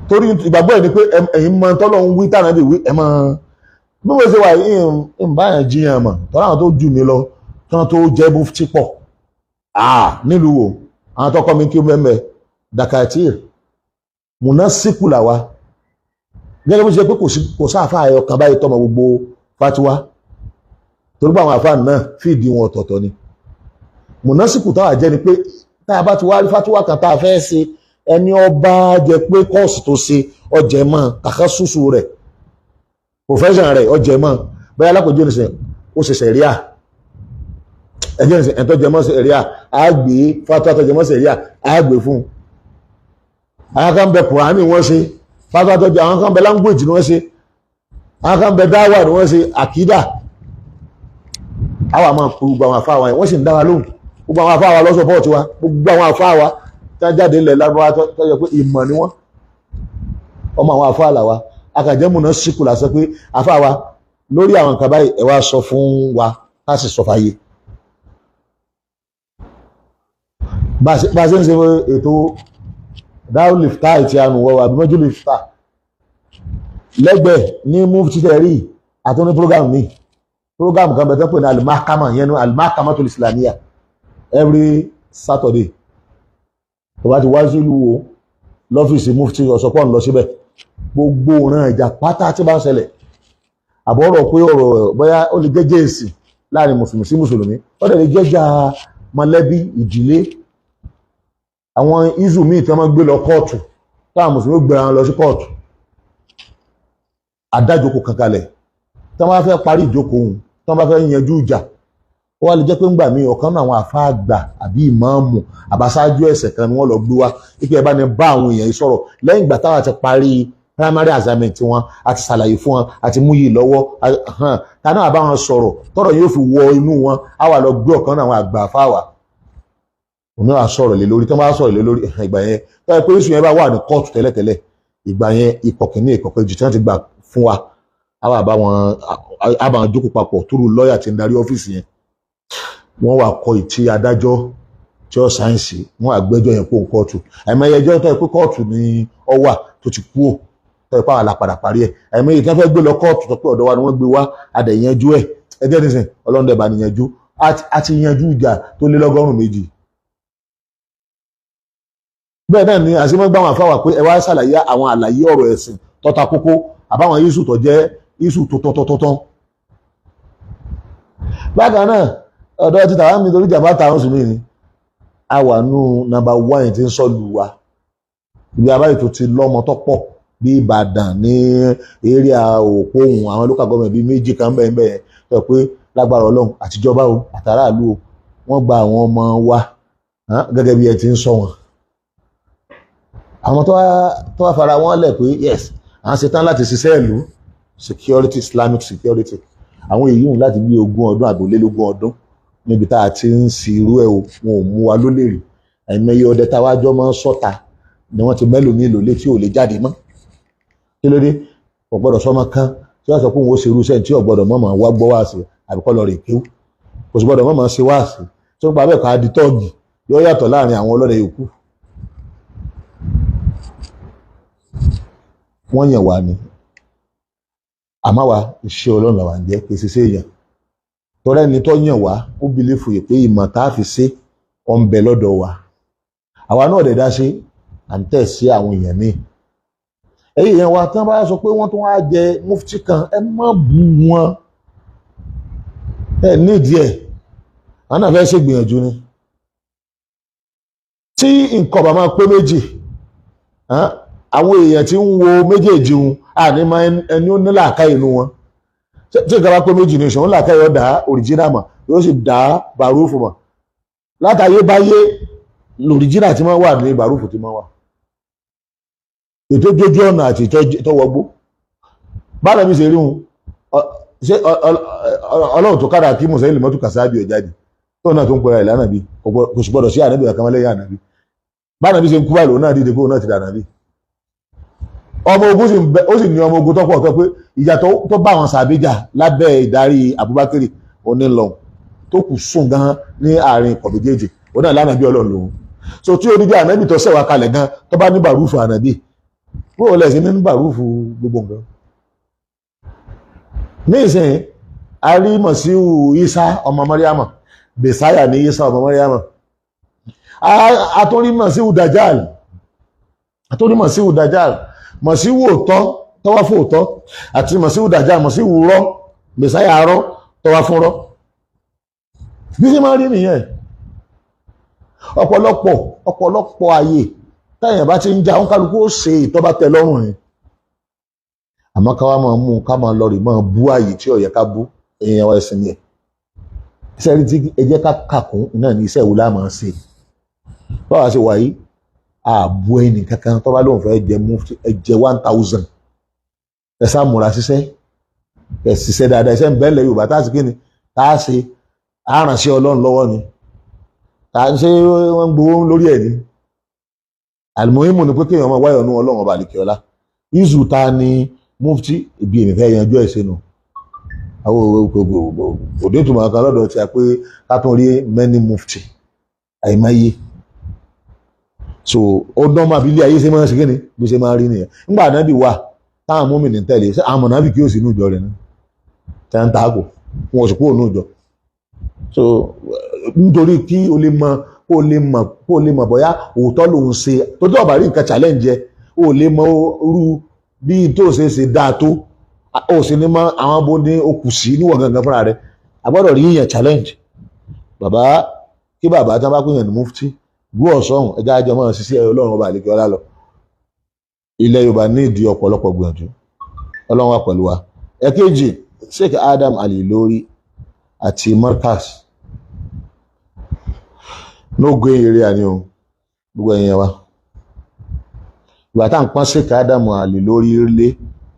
torí ìgbàgbọ́ ẹ̀ ni pé ẹ̀yin mọ tọ́lọ́run wí tànà bí wí ẹ̀ mọ bí mo ṣe wà ń bá yẹn jiyàn mọ̀ tọ́lá àwọn tó jù mí lọ tán tó jẹ́ mufti pọ̀ nílùú wo àwọn tó kọ́ mi kí ó mẹ́mẹ́ dakatir múná síkù làwa gẹ́gẹ́ bó ṣe pé kò sáfà ayọ̀ kan báyìí tọmọ gbogbo fatiwa torí pé àwọn àfáà náà fìdí wọn ọ̀tọ̀ọ̀tọ̀ ni múná síkù táwà jẹ́ ni pé tá a bá ti wá rí fatiwa kan tá a fẹ́ ṣe ẹni ọba jẹ pé kọ́ọ̀sì tó ṣe ọjẹ́ mọ́ kàkà ṣùṣù rẹ̀ profession rẹ̀ ọjẹ́ mọ́ bẹ́ẹ̀ alákòjú ní sẹ́ ó ṣe sẹ̀ríà ẹjẹ́ ní sẹ́ ẹ̀tọ́ jẹmọ́ sẹ̀ríà àgbé fatuwa tó jẹmọ́ sẹ̀ríà àgbé fún àwọn kan bẹ kùránì wọ́n ṣe fatuwa tó jẹ àwọn kan bẹ language ni wọ́n ṣe àwọn kan bẹ dáwà ni wọ́n ṣe àkídà àwọn àmọ́ gbogbo àwọn afáwa wọ́n sì ń dá wa lóhùn gbogbo àwọn afáwa lọ́sọ̀ pọ̀ tiwa gbogbo àwọn afáwa tí wọ́n jáde ilẹ̀ lárúbáwá tó yẹ pé ìmọ̀ ni wọ́n ọmọ àwọn afáà làwa akàjẹ́mù náà síkù lásán pé afáwa lórí àwọn nǹkan báyìí ẹ wá sọ fún wa ká sì sọ fàyè bá a ṣe ń ṣe ètò dáhùn lifta ìtì àánú wọ́wọ́ àbí mọ́jú lifta lẹ́gbẹ̀ẹ́ ní mufti tẹ̀rí àtúní program kan bẹ̀tẹ̀ pé ní alimakama yẹn ní alimakama tó islamiyya every Saturday tó bá ti wá sí ìlú wo lọ́fíìsì mufti ọ̀sọ̀pọ̀ ń lọ síbẹ̀ gbogbo ọ̀ràn ìjà pátá tí bá ń ṣẹlẹ̀ àbọ̀rọ̀ pé ọ̀rọ̀ bóyá ó lè jẹ́jẹ́ èsì láàrin mùsùlùmí sí mùsùlùmí ó dẹ̀ lè jẹ́jà mọ̀lẹ́bí ìdílé àwọn izu míì tí wọ́n gbé lọ kóòtù táwọn mùsùlùmí gbéra wọn lọ sí kóòtù adájókòó kankalẹ̀ tí wọ́n bá fẹ́ parí ìjókòó tí wọ́n bá fẹ́ yanjú ìjà ó wá lè jẹ́ pé ń gbà mí ọ̀kan náà àwọn àfáà àgbà àbí ìmáàmù àbáṣáájú ẹ̀sẹ̀ kan ni wọ́n lọ gbé wá wípé ẹ bá ní bá àwọn èèyàn yìí sọ̀rọ̀ lẹ́yìn ìgbà táwọn ti parí primary assignment wọn àti ṣàlàyé fún wọn àti mú yìí lọ́wọ́ táwọn náà bá wọn sọ̀rọ̀ tọ́rọ̀ yóò fi wọ inú wọn á wà lọ gbé ọ̀kan náà àwọn àgbà àfáà wá òun náà sọ̀rọ̀ lé lórí tí wọ́n bá sọ̀rọ̀ lé lórí ìgbà yẹn tó yẹ pé oṣù yẹn bá wà ní kóòtù tẹ́lẹ̀tẹ́lẹ̀ ìgbà yẹn ìkọ̀kìnní ìkọ̀kẹ́jì tí wọ́n ti gbà fún wa àwọn àbáwọn jókòó papọ̀ túrú lọ́ọ̀yà tí ń darí ọ́fíìsì yẹn wọ́n wà kọ ìtì adájọ́ tí ó sáyẹ̀nsì wọ́n àgbẹ́jọ́ yẹn kó kóòtù àìmọye ẹjọ́ tó yẹ pé kóòtù ni ó wà tó ti kú ò tó yẹ pé àwọn alápadà parí ẹ̀ àìmọye tí wọ́n fẹ́ gbé lọ kóòtù tó pé ọ̀dọ̀ wa ni wọ́n gbé wá adẹ̀yẹnjú ẹ̀ ẹgbẹ́ nísìn ọlọ́ndẹ̀bà níyẹnjú àti yanjú ìjà tó lé lọ́gọ́rùn-ún méjì. bẹ́ẹ̀ náà ni àṣemọ́gbà wọn àfáwà pé ẹ wá ṣàlàyé àwọn àlàyé ọ̀rọ̀ ẹ̀sìn tọ́ta kókó àbáwọn yíṣù tó jẹ́ yíṣù tó tọ́tọ́tọ́tọ́. bákan náà ọ̀dọ́ ti tàwọn mi torí jàmbá tàwọn sùn mí ni a wà nù nàmbà 1 tí ń sọ̀lù wa ibi abáyé tó ti lọ́mọ tó pọ̀ bí Ìbàdàn ní eré Òpóhùn àwọn local government bíi méjì kan bẹ́ẹ̀ bẹ́ẹ̀ sọ pé lágbára Ọlọ́run àtijọba o àtàràlú o wọ́n gba àwọn ọmọ wa gẹ́gẹ́ bí ẹ ti ń sọ wọn àwọn tó wá fara wọn lẹ̀ pé yes àwọn ṣetán láti ṣiṣẹ́ ìlú security Islamic security àwọn èyí hùn láti bí 20 ọdún àbólélógún ọdún níbi tá a ti ń sí irú ẹ̀ wọn ò mú wa lólè rí àìmọye ọdẹ tá a wá jọ mọ́ sọ́ta ni wọ́n ti mẹ́lòmíì lólè tí ò lè jáde mọ́ kí ló dé kò gbọ́dọ̀ sọ́mọ kan tí wọ́n sọ pé òun ó ṣe irú iṣẹ́ tí ò gbọ́dọ̀ mọ̀mọ́ wá gbọ́ wáàsí àbíkọ́ lọ rè kéwú kò sì gbọ́dọ̀ mọ̀mọ́ ṣe wáàsí tí ó pa bẹ́ẹ̀ ká di tọ́ọ̀gì yóò yàtọ̀ láàrin àwọn ọlọ́dẹ yòókù wọ́n yàn wá ni àmọ́ wa iṣẹ́ Ọlọ́run làwọn ń jẹ́ pé ṣiṣẹ́ èèyàn tọ́rẹ́ ni tó yàn wá ó bìlífù yìí pé ìmọ̀ tá a fi ṣe ọ̀ ń bẹ lọ́dọ̀ wa àwa náà dẹ̀ dá ṣe à ń tẹ̀ sí àwọn èèyàn míì ẹ̀yìn èèyàn wa tí wọ́n bá sọ pé wọ́n tún wá jẹ mufti kan ẹ má bú wọn ẹ nídìí ẹ̀ àwọn náà fẹ́ ṣègbìyànjú ni tí nǹkan bá máa pé méjì àwọn èèyàn tí ń wo méjèèjì wọn àní máa ẹni ó ní làákàyè inú wọn tí ìjọba pé méjì ní ìṣòwò làákàyè ọ̀dà òrìjínà mọ̀ yóò sì dá bàrúfù mọ̀ látàyé báyé lòrìjínà tí máa wà ní bàrúfù tí máa wà ètò jójú ọ̀nà àti ìtọ́wọ́gbó bára mi ṣe rí wọn ṣé Ọlọ́run tó kára kí mùsùlùmí mọ́tò kàṣáàbì ọ̀jáde tó náà tó ń pera ìlànà bí kò sì gbọdọ̀ sí ànábì àkàmọ́lẹ́yìn ànábì bára mi ṣe ń kú báyìí lòun náà dìde pé òun náà ti dà ànábì ọmọ ogun ó sì ní ọmọ ogun tó pọ̀ tó pé ìjà tó bá àwọn sàbíjà lábẹ́ ìdarí Abubakar onílọ tó kù sùn gan ní àárín ikọ̀ méjèèjì òun náà lánàbí ọlọ́run lòun so tí onídìí ànábì tó ṣẹ̀wá kalẹ̀ gan tó bá ní bàrúfù ànábì bó o lẹ̀ sí ní bàrúfù gbogbo nǹkan. ní ìsìn a rí Masihu Isa ọmọ Mọ́ríámà Bèsáyà ní Isa ọmọ Mọ́ríámà àtúrí Masihu Dajjal Masihu òótọ́ tọ́wá fún òótọ́ àti Masihu Dajjal Masihu rọ́ Bèsáyà rọ́ tọ́wá fún rọ́ bí ṣe máa rí nìyẹn. ọ̀pọ̀lọpọ̀ ayé táyà bá ti ń já oníkálukú ó ṣe ìtọ́ba tẹ́ lọ́rùn ni àmọ́ ká wá máa mú ká máa lọ rí máa bú ààyè tí ó yẹ ká bú èèyàn wa ẹ̀sìn yẹn iṣẹ́ rí tí ẹ jẹ́ ká kàkún náà ní iṣẹ́ ìwúlá máa ṣe báwa ṣe wà yìí ààbò ẹnì kankan tó bá lóun fẹ́ jẹ mufti ẹ jẹ 1000 ẹ sá múra ṣiṣẹ́ ẹ ṣiṣẹ́ dáadáa iṣẹ́ ń bẹ́ẹ̀ lẹ Yorùbá tá a sì kí ni tá a ṣe àránṣẹ́ Ọlọ́run lọ́wọ́ ni tá a ṣe wọ́n ń gbowó lórí ẹ̀ ní àlùmọ́hìmù ni pé kéèyàn máa wáyọ̀ nú Ọlọ́run ọba àlìkẹ́ ọlá ìzù ta ni mufti ibi èmi fẹ́ yanjú ẹ̀ sínú àwọn òde ìtumọ̀ kan lọ́dọ̀ tí a pé ká tún rí many mufti àìmáyé so ó dán máa bí ilé ayé ṣe máa ń ṣe kíni bí ṣe máa rí nìyẹn nígbà Ànábì wà táwọn mọ́mì ní tẹ̀lé ṣé àwọn mọ̀nàbí kí ó sì inú ìjọ rẹ̀ náà tí wọ́n ń taako wọn ò sì kúrò ní ìjọ so nítorí kí o lè mọ̀ bóyá òótọ́ lòun ṣe tó tó ọ̀bà rí nǹkan challenge ẹ o lè mọ irú bí tó ṣe dáa tó o sì ní mọ àwọn bó ní o kù sí níwọ̀n gangan fúnra rẹ̀ a gbọ́dọ̀ rí yẹn challenge bàbá kí bàbá tí wọ́n bá pín yẹn ní mufti gbú ọ̀sán ẹja ajọ mọ́ ṣiṣẹ́ Ọlọ́run ọba àlekè ọlá lọ ilẹ̀ Yorùbá ní ìdí ọ̀pọ̀lọpọ̀ gbìyànjú Ọlọ́run wà pẹ̀lú wa. Ẹ̀kejì Sheikh Adam Ali lórí àti Markaz nógo eré àní o gbogbo ẹ̀yìn wa ìgbà tá à ń pọ́n Sheikh Adam Ali lórí lé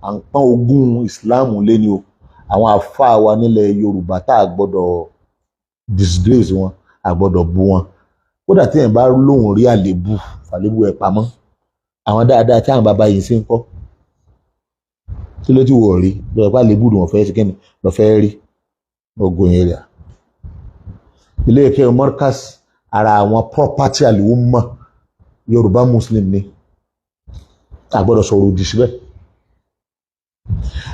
à ń pọ́n ogún ìsìláàmù lé ni o àwọn àfáà wa nílẹ̀ Yorùbá tá a gbọ́dọ̀ disgrace wọn a gbọ́dọ̀ bú wọn kódà tí ẹ̀ bá lóhùn rí àlébù fàlébù ẹ̀ pamọ́ àwọn dáadáa tí àwọn bàbá yìí sí ń kọ́ tí ló ti wọ̀ rí lọ́wọ́ pé àlébù ni wọ́n fẹ́ sí kẹ́ni lọ́ fẹ́ rí ogun area ilé ìkẹ́ Markaz ara àwọn property àlùmọ́ Yorùbá Muslim ni a gbọ́dọ̀ sọ̀rọ̀ òdì síbẹ̀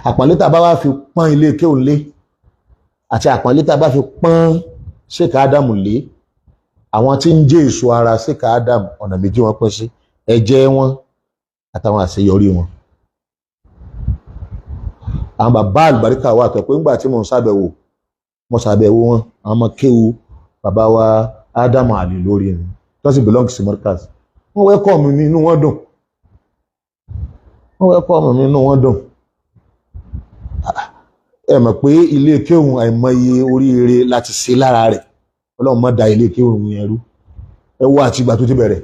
àpọ́nlé tá a bá wá fi pọ́n ilé ìkẹ́ òun lé àti àpọ́nlé tá a bá fi pọ́n Sheikh Adam lé àwọn tí ń jẹ́ èso ara Sheikh Adam ọ̀nà méjì wọn pín sí ẹ̀jẹ̀ wọn àtàwọn àṣeyọrí wọn. àwọn bàbá Alubarika wà tó pé ńgbà tí mo ṣàbẹ̀wò wọn àwọn ọmọ kéwu bàbá wa Adam Ali lórí ẹni tó sì belong sí Markaz wọ́n welcome mi inú wọn dùn ẹ mọ̀ pé ilé kéwù àìmọye oríire láti ṣe lára rẹ̀ Ọlọ́run má da ilé kéwù yẹn rú ẹ wo àti ìgbà tó ti bẹ̀rẹ̀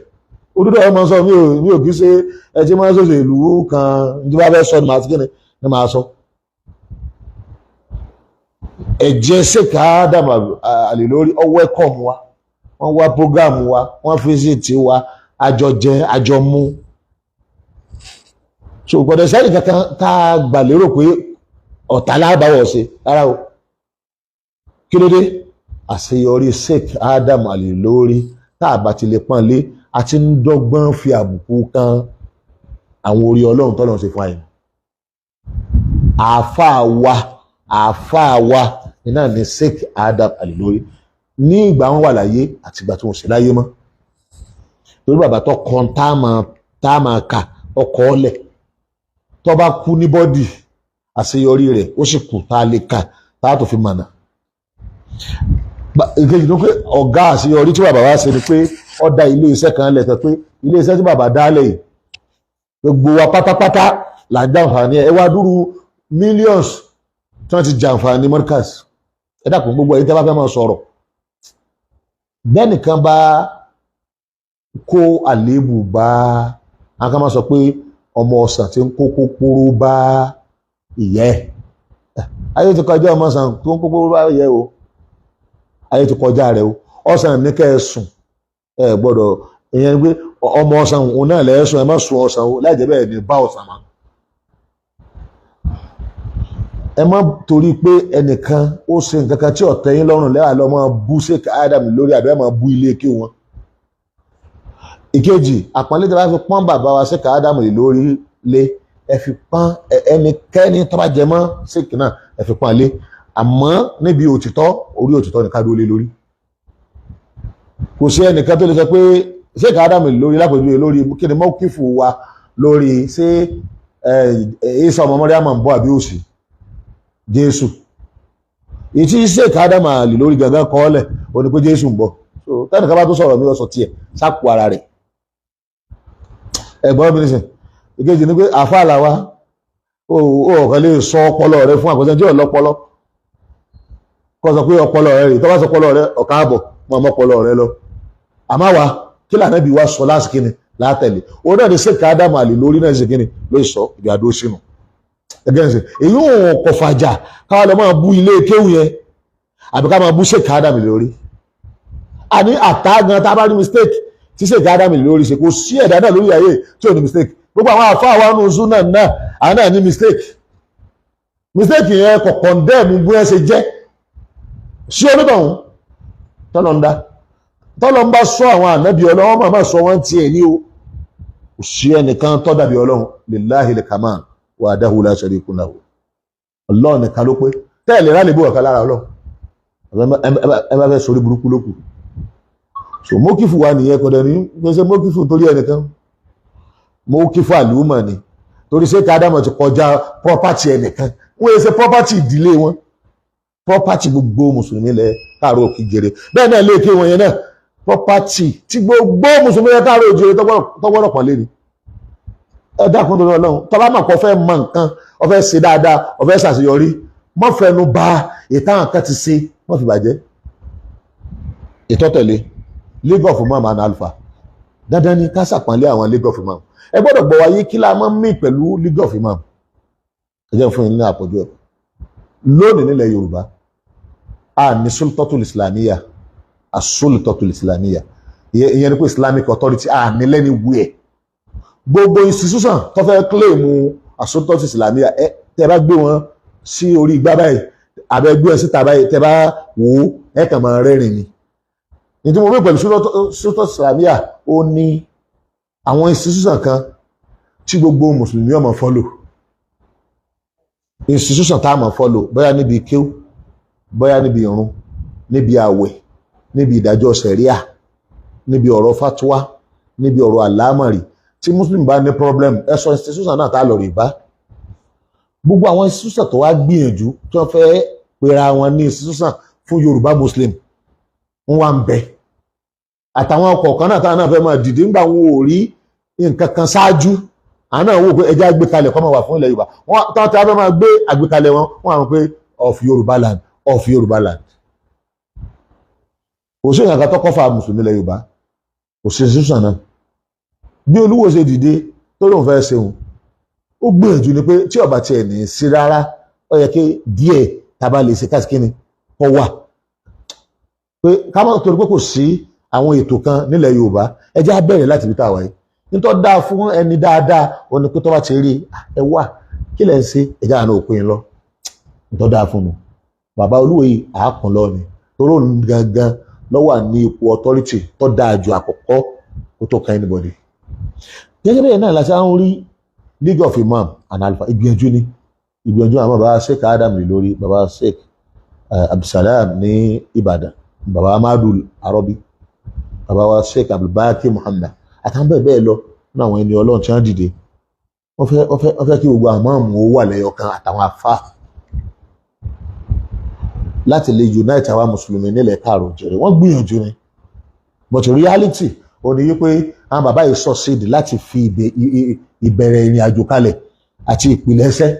òdúdó ọmọ sọ mi ò kí ṣe ẹ ti máa ń sọ̀sọ̀ ìlú kan tí bá fẹ́ sọ ni màá ti kíni ni màá sọ. ẹ̀jẹ̀ Sheikh Adam Ali lórí ọwọ́ ẹ̀kọ́ mu wa wọ́n wá prógámù wa wọ́n fíṣítì wa àjọjẹ àjọmú so gbọ́dọ̀ sẹ́yìn kankan tá a gbà lérò pé ọ̀tá lábàwọ̀ ṣe rárá o kí ló dé àṣeyọrí Sheikh Adam Ali lórí tá a bá ti lè pọ́n lé àti ń dọ́gbọ́n fi àbùkù kan àwọn orí Ọlọ́run tọ́lọ́run ṣe fún àyè àáfàá wa iná ní Sheikh Adam Ali lórí ní ìgbà wọn wà láyé àti ìgbà tí wọn sì láyé mọ́ torí bàbá tó kan tá a máa kà ọkọ̀ ọ̀lẹ̀ tó bá kú ní bọ́dì àṣeyọrí rẹ̀ ó sì kù tá a lè kà tá a tó fi mọ̀nà. ìkejì tó pé ọ̀gá àṣeyọrí tí bàbá wa ṣe ni pé ó dá ilé iṣẹ́ kan lẹ̀ tẹ́ pé ilé iṣẹ́ tí bàbá dálẹ̀ yìí gbogbo wa pátápátá là ń jàǹfààní ẹ wá dúró millions tí wọ́n ti jàǹfààní Markaz ẹ dàpọ̀ gbogbo ẹ̀yin tẹ́ bá fẹ́ máa sọ̀rọ̀ bẹ́ẹ̀nìkan bá kó àléébù bá àwọn kan máa sọ pé ọmọ ọ̀sán tí ń kó kókóró bá ìyẹ́ ayé ti kọjá ọmọ ọ̀sán tó ń kókóró bá ìyẹ́ o ayé ti kọjá rẹ o ọ̀sán ní kẹ́ ẹ sùn ẹ gbọ́dọ̀ ìyẹn pé ọmọ ọ̀sán òun náà lẹ́ẹ̀sùn ẹ má sùn ọ̀sán o láì jẹ́ bẹ́ẹ̀ ní bá ọ̀sán mọ́ ẹ má torí pé ẹnìkan ó ṣe nǹkan kan tí ó tẹ́ yín lọ́rùn lẹ́wà lọ́ máa bú Sheikh Adam lórí àbí ẹ máa bú ilé kí wọn. ìkejì àpọ́nlé tí a bá fi pọ́n bàbá wa Sheikh Adam lórí lé ẹ fi pọ́n ẹnikẹ́ni tó bá jẹ mọ́ Sheikh náà ẹ fi pọ́n lé àmọ́ níbi òtítọ́ orí òtítọ́ ní ká dúró lé lórí. kò sí ẹnìkan tó lè sọ pé Sheikh Adam lórí lápèjúwe lórí kí ni mọ́kífù wa lórí ṣé Ìsá ọmọ Màríàmù ń bọ̀ àbí òsì Jésù ìtí Sheikh Adam lórí gangan kọ́ọ́lẹ̀ ó ní pé Jésù ń bọ̀ so tẹ́nìkan bá tó sọ̀rọ̀ mi ọ̀sọ̀ tiẹ̀ sápò ara rẹ̀ ẹ̀gbọ́n mi nìsín ìkejì ni pé àfa àlàwà ó ọ̀kan lè sọ ọpọlọ rẹ fún àkọsẹ́ tí ò lọ́pọlọ kọ́ sọ pé ọpọlọ rẹ rè tó bá sọ ọpọlọ rẹ ọ̀ká àbọ̀ mọ́ ọmọ ọpọlọ rẹ lọ àmọ́ wa kí lànà bí wa sọ láti kíni látẹ̀lé ó náà ní Sheikh Adam lórí náà ṣe kíni ló sọ ibi àdó sínú ẹgbẹ́ ṣe èyí ò kọ̀ fàjà káwọn lọ máa bú ilé kéwù yẹn àbí ká máa bú Sheikh Adam lórí àní àtàgàn tá a bá ní mistake tí Sheikh Adam lórí ṣe kò sí ẹ̀dá náà lórí ayé tí ò ní mistake gbogbo àwọn àfa àwọn ọ̀nà oṣù náà àwọn náà ní mistake yẹn kò condemn bú ẹ ṣe jẹ́ sí onítọ̀hún tọ́lọ́ ń bá sọ àwọn ànábì ọlọ́wọ́ máa sọ wọ́n tiẹ̀ ní o kò sí ẹnìkan tó dàbí ọlọ́run lillahil kamal wahdahu la sharika lahu ọlọ́run nìkan ló pé tẹ́ẹ̀lì rálẹ̀ bó ọ̀kan lára ọlọ́run ẹ bá fẹ́ sórí burúkú lókù so mókìfù wa nìyẹn kọ́dẹ̀ ní gbèsè mókìfù torí ẹnìkan mókìfù àlùmọ̀ ni torí Sheikh Adam ti kọjá property ẹnìkan wọ́n yẹ ṣe property ìdílé wọn property gbogbo mùsùlùmí lẹ káàró òkìjèrè bẹ́ẹ̀ náà léèké wọn yẹn náà property tí gbogbo mùsùlùmí lẹ káàró òjèrè tọ́gbọ́dọ̀ pọ̀ lé ni ẹ dákun tó lọ́wọ́ tọ́lá mà kọ́ fẹ́ mọ nǹkan ó fẹ́ ṣe dáadáa ó fẹ́ ṣàṣeyọrí mọ́ fẹnu ba ìtàn kan ti ṣe mọ́ fi bàjẹ́ ìtọ́tẹ̀lé League of Imam and Alpha dandan ni ká ṣàpọ́nlé àwọn League of Imam ẹ gbọ́dọ̀ gbọ́ wáyé kí la máa ń mí pẹ̀lú League of Imam ẹ jẹ́ fún yín ní àpọ̀jù ẹ̀ lónìí nílẹ̀ Yorùbá a ní sultatul islamiyya as-sultatul islamiyya ìyẹn ni pé Islamic authority a ní lẹ́ni wúẹ̀ gbogbo institution tó fẹ́ claim as-sultatul islamiyya tẹ́ bá gbé wọn sí orí igbá báyìí àbẹ gbé ẹ síta báyìí tẹ́ bá wò ó ẹ kàn máa rẹ́rìn ni ìdí mo rí pẹ̀lú sultatul islamiyya ó ní àwọn institution kan tí gbogbo mùsùlùmí ó máa follow institution tá a máa follow bóyá níbi kéw bóyá níbi ìrun níbi àwẹ̀ níbi ìdájọ́ sẹ̀ríà níbi ọ̀rọ̀ fatwa níbi ọ̀rọ̀ àlámọ̀rí tí muslim bá ní problem ẹ sọ institution náà tá a lọ rí bá gbogbo àwọn institution tó wá gbìyànjú tó fẹ́ pera wọn ní institution fún Yorùbá muslim wọn wá ń bẹ àtàwọn ọkọ̀ kan náà táwọn náà fẹ́ máa dìde nígbà wọn ò rí nǹkan kan ṣáájú àwọn náà wò pé ẹjẹ́ àgbékalẹ̀ kọ́ máa wà fún ilẹ̀ Yorùbá wọn táwọn tí a fẹ́ máa gbé àgbékalẹ̀ wọn àwọn pé of Yorùbá land of Yorùbá land kò sí ìyànká tó kọ́fà mùsùlùmí ilẹ̀ Yorùbá kò sí institution náà bí Olúwo ṣe dìde tó lóun fẹ́ ṣeun ó gbìyànjú ni pé tí ọba tiẹ̀ ní sí rárá ó yẹ kí díẹ̀ tábà lè ṣe káàkiri kọ́ wà pé ká má torí pé kò sí àwọn ètò kan nílẹ̀ Yorùbá ẹ jẹ́ á bẹ̀rẹ̀ láti ibi tá a wáyé nítorí dáa fún ẹni dáadáa ó ní pé tó bá ti rí ẹ wà kí lẹ̀ ń ṣe ẹ̀já àná òpin lọ nítorí dáa fún un bàbá Olúwo yìí àákùn lọ ni torí òun gangan lọ́wọ́ ní ipò authority tó dáa ju àkọ́kọ́ kó tó kan anybody gẹ́gẹ́ bẹ́ẹ̀ náà láti àwọn rí League of Imam and Alpha ìgbìyànjú ni ìgbìyànjú àwọn bàbá Sheikh Adam lórí bàbá Sheikh Abdulsalam ní Ìbàdàn bàbá Amadu Arabi bàbá wa Sheikh Alubarika Muhammad àtàwọn bẹ́ẹ̀ bẹ́ẹ̀ lọ ní àwọn ẹni Ọlọ́run tí wọ́n dìde wọ́n fẹ́ kí gbogbo àwọn àmọ́ ó wà lẹ́yọ kan àtàwọn afá láti lè unite àwa mùsùlùmí nílẹ̀ káàrọ̀ òjèrè wọ́n gbìyànjú ni but reality ó ní wípé àwọn bàbá yìí succeed láti fi ìbẹ̀rẹ̀ ìrìn àjò kalẹ̀ àti ìpìlẹ̀ṣẹ̀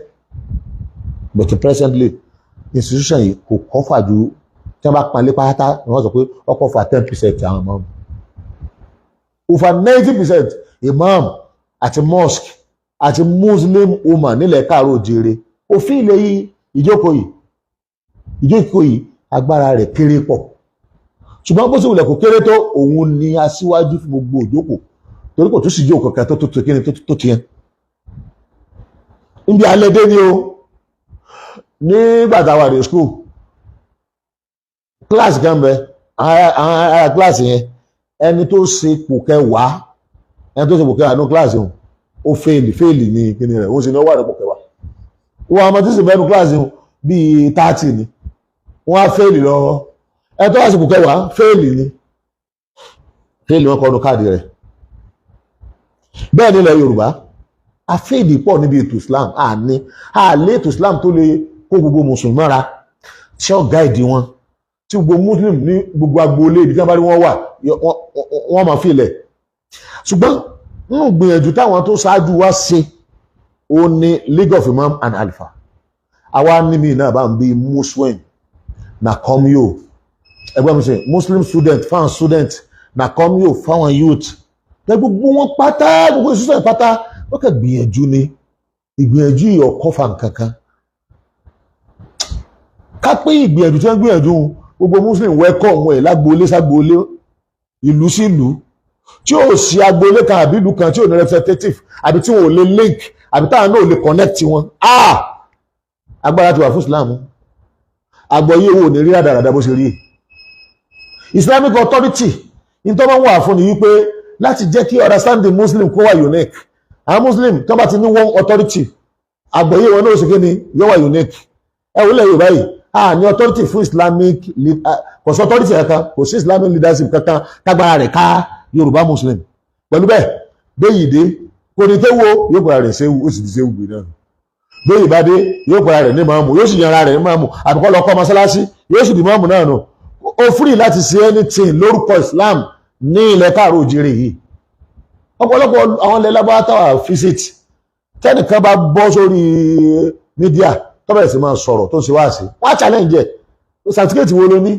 but presently institution yìí kò kọ́fà ju tí wọ́n bá panlé pátá ni wọ́n sọ pé ó kọ́fà 10% àwọn ọmọ over 90% imam àti mosque àti muslim woman nílẹ̀ káàrọ̀ òjèrè òfin ilé yìí ìjókòó yìí agbára rẹ̀ kéré pọ̀ ṣùgbọ́n bó sì wùlẹ̀ kò kéré tó òun ni aṣíwájú fún gbogbo òjókòó torí kò tún sì jókòó kankan tó kíni tó tiẹ̀ níbi alẹ́ dé ni o nígbà tá a wà ní school kíláàsì kan bẹ ara kíláàsì yẹn ẹni tó ṣe ipò kẹwàá ní kíláàsì òun ó fèèlì ní kíni rẹ̀ ó sì ní ó wà ní ipò kẹwàá wọ́n àmọ́ tí sì bẹ́ẹ̀ ní kíláàsì òun bíi 30 ni wọ́n á fèèlì lọ́wọ́ ẹ tó wà sí ipò kẹwàá fèèlì wọn kọ́ ọdún káàdì rẹ̀ bẹ́ẹ̀ nílẹ̀ Yorùbá afẹ́ẹ̀dì pọ̀ níbi ètò Islam àlẹ́ ètò Islam tó lè kó gbogbo mùsùlùmí mọ́ra tí ó gáìdì wọn tí gbogbo muslim ní gbogbo agboolé ibi tí wọ́n bá rí wọ́n wà wọ́n máa fi ilẹ̀ ṣùgbọ́n nínú gbìyànjú táwọn tó ṣáájú wá ṣe ó ní League of Imam and Alpha àwa níbi náà bá ń bí muslim na komyo ẹgbẹ́ mi sè muslim student fan student na komyo fáwọn youth gbogbo wọn pátá gbogbo ìṣúṣẹ́ pátá wọ́n kẹ́ gbìyànjú ni ìgbìyànjú ìyọ̀kọ́ fa nǹkankan ká pé ìgbìyànjú tí wọ́n gbìyànjú gbogbo muslim wẹ́kọ̀ wọn ẹ̀ lágboolé ságboolé ìlú sí ìlú tí ó sì agboolé kan àbí ìlú kan tí ò ní representative àbí tí wọn ò lè link àbí táwọn náà ò lè connect wọn agbára ti wà fún Islam àgbọ̀yé owó ò ní rí àdàràdà bó ṣe rí Islamic authority nítorí wọ́n wà fún ni wípé láti jẹ́ kí understanding muslim kó wà unique àwọn muslim tó bá ti ní one authority àgbọ́yé wọn náà ṣe kí ni yóò wà unique ẹ wọlé Yorùbá yìí ní authority fún Islamic kò sí authority kankan kò sí Islamic leadership kankan tágbára rẹ̀ ká Yorùbá muslim pẹ̀lú bẹ́ẹ̀ béyìí dé kò ní tẹ́wọ́ yóò pẹ̀lú rẹ̀ ṣéwù ó sì ti ṣéwù gbé náà béyìí bá dé yóò pẹ̀lú rẹ̀ ní máàmù yóò sì yanra rẹ̀ ní máàmù àbíkọ́ lọ kọ́ mọ́sálásí yóò sì di máàmù náà nù ó free láti ṣe anything lórúkọ Islam ní ilẹ̀ káàró òjìrì yìí ọ̀pọ̀lọpọ̀ àwọn ilẹ̀ lábá táwà visit tẹ́nìkan bá bọ́ sórí mídíà tó bẹ̀rẹ̀ sí máa sọ̀rọ̀ tó ń ṣe wá sí wọ́n á challenge ẹ̀ certificate wo ló ní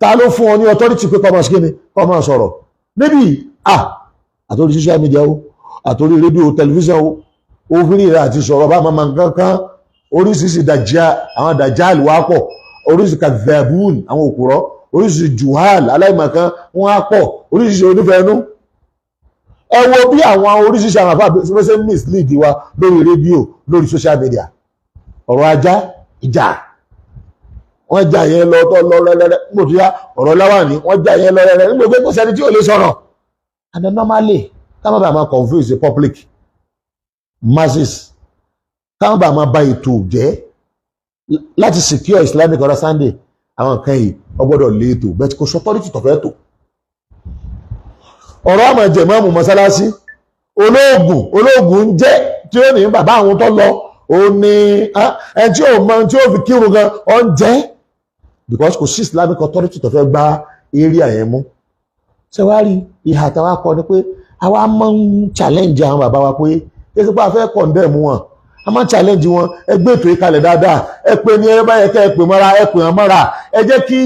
ta ló fún ọ ní authority pé kó máa ṣe kíni kó máa sọ̀rọ̀ níbi àtòrí social media o àtòrí rédíò tẹlifíṣàn o òfin rẹ̀ àti sọ̀rọ̀ bá máa kankan oríṣiríṣi àwọn dàjáàlì wá pọ̀ oríṣiríṣi kàdàbùn àwọn òkúrọ̀ oríṣiríṣi juhal aláìmọ̀kan wọ́n á pọ̀ oríṣiríṣi onífẹ̀ẹ́nú ẹ wo bí àwọn oríṣiríṣi àwọn àfáà ṣe mislead wa lórí rédíò lórí social media ọ̀rọ̀ ajá ìjà wọ́n jà yẹn lọ tọ́ lọ rẹ́rẹ́rẹ́ nígbò tó yá ọ̀rọ̀ láwàní wọ́n jà yẹn lọ rẹ́rẹ́ nígbò pé kò sẹ́ni tí ò lè sọ̀rọ̀ and then normally káwọn bá máa confuse the public masses káwọn bá máa bà ètò jẹ́ láti secure Islamic understanding àwọn nǹkan yìí ọgbọ́dọ̀ lé ètò bẹ́ẹ̀ tí kò sọ authority tó fẹ́ tò ọ̀rọ̀ àmọ̀ ẹ̀jẹ̀ mọ́mù mọ́sálásí olóògùn ń jẹ́ tí ó ní bàbá àwọn tó lọ ó ní ẹni tí ó mọ tí ó fi kírun gan ọ ń jẹ́ because kò sí Islamic authority tó fẹ́ gba area yẹn mú ṣé wàá rí ìhà táwa kọ ni pé àwa máa ń challenge àwọn bàbá wa pé èsì pé a fẹ́ condemn wọn a máa ń challenge wọn ẹ gbé ètò ìkalẹ̀ dáadáa ẹ pè ní ẹ báyẹ kẹ́ ẹ pè mọ́ra ẹ pè wọ́n mọ́ra ẹ jẹ́ kí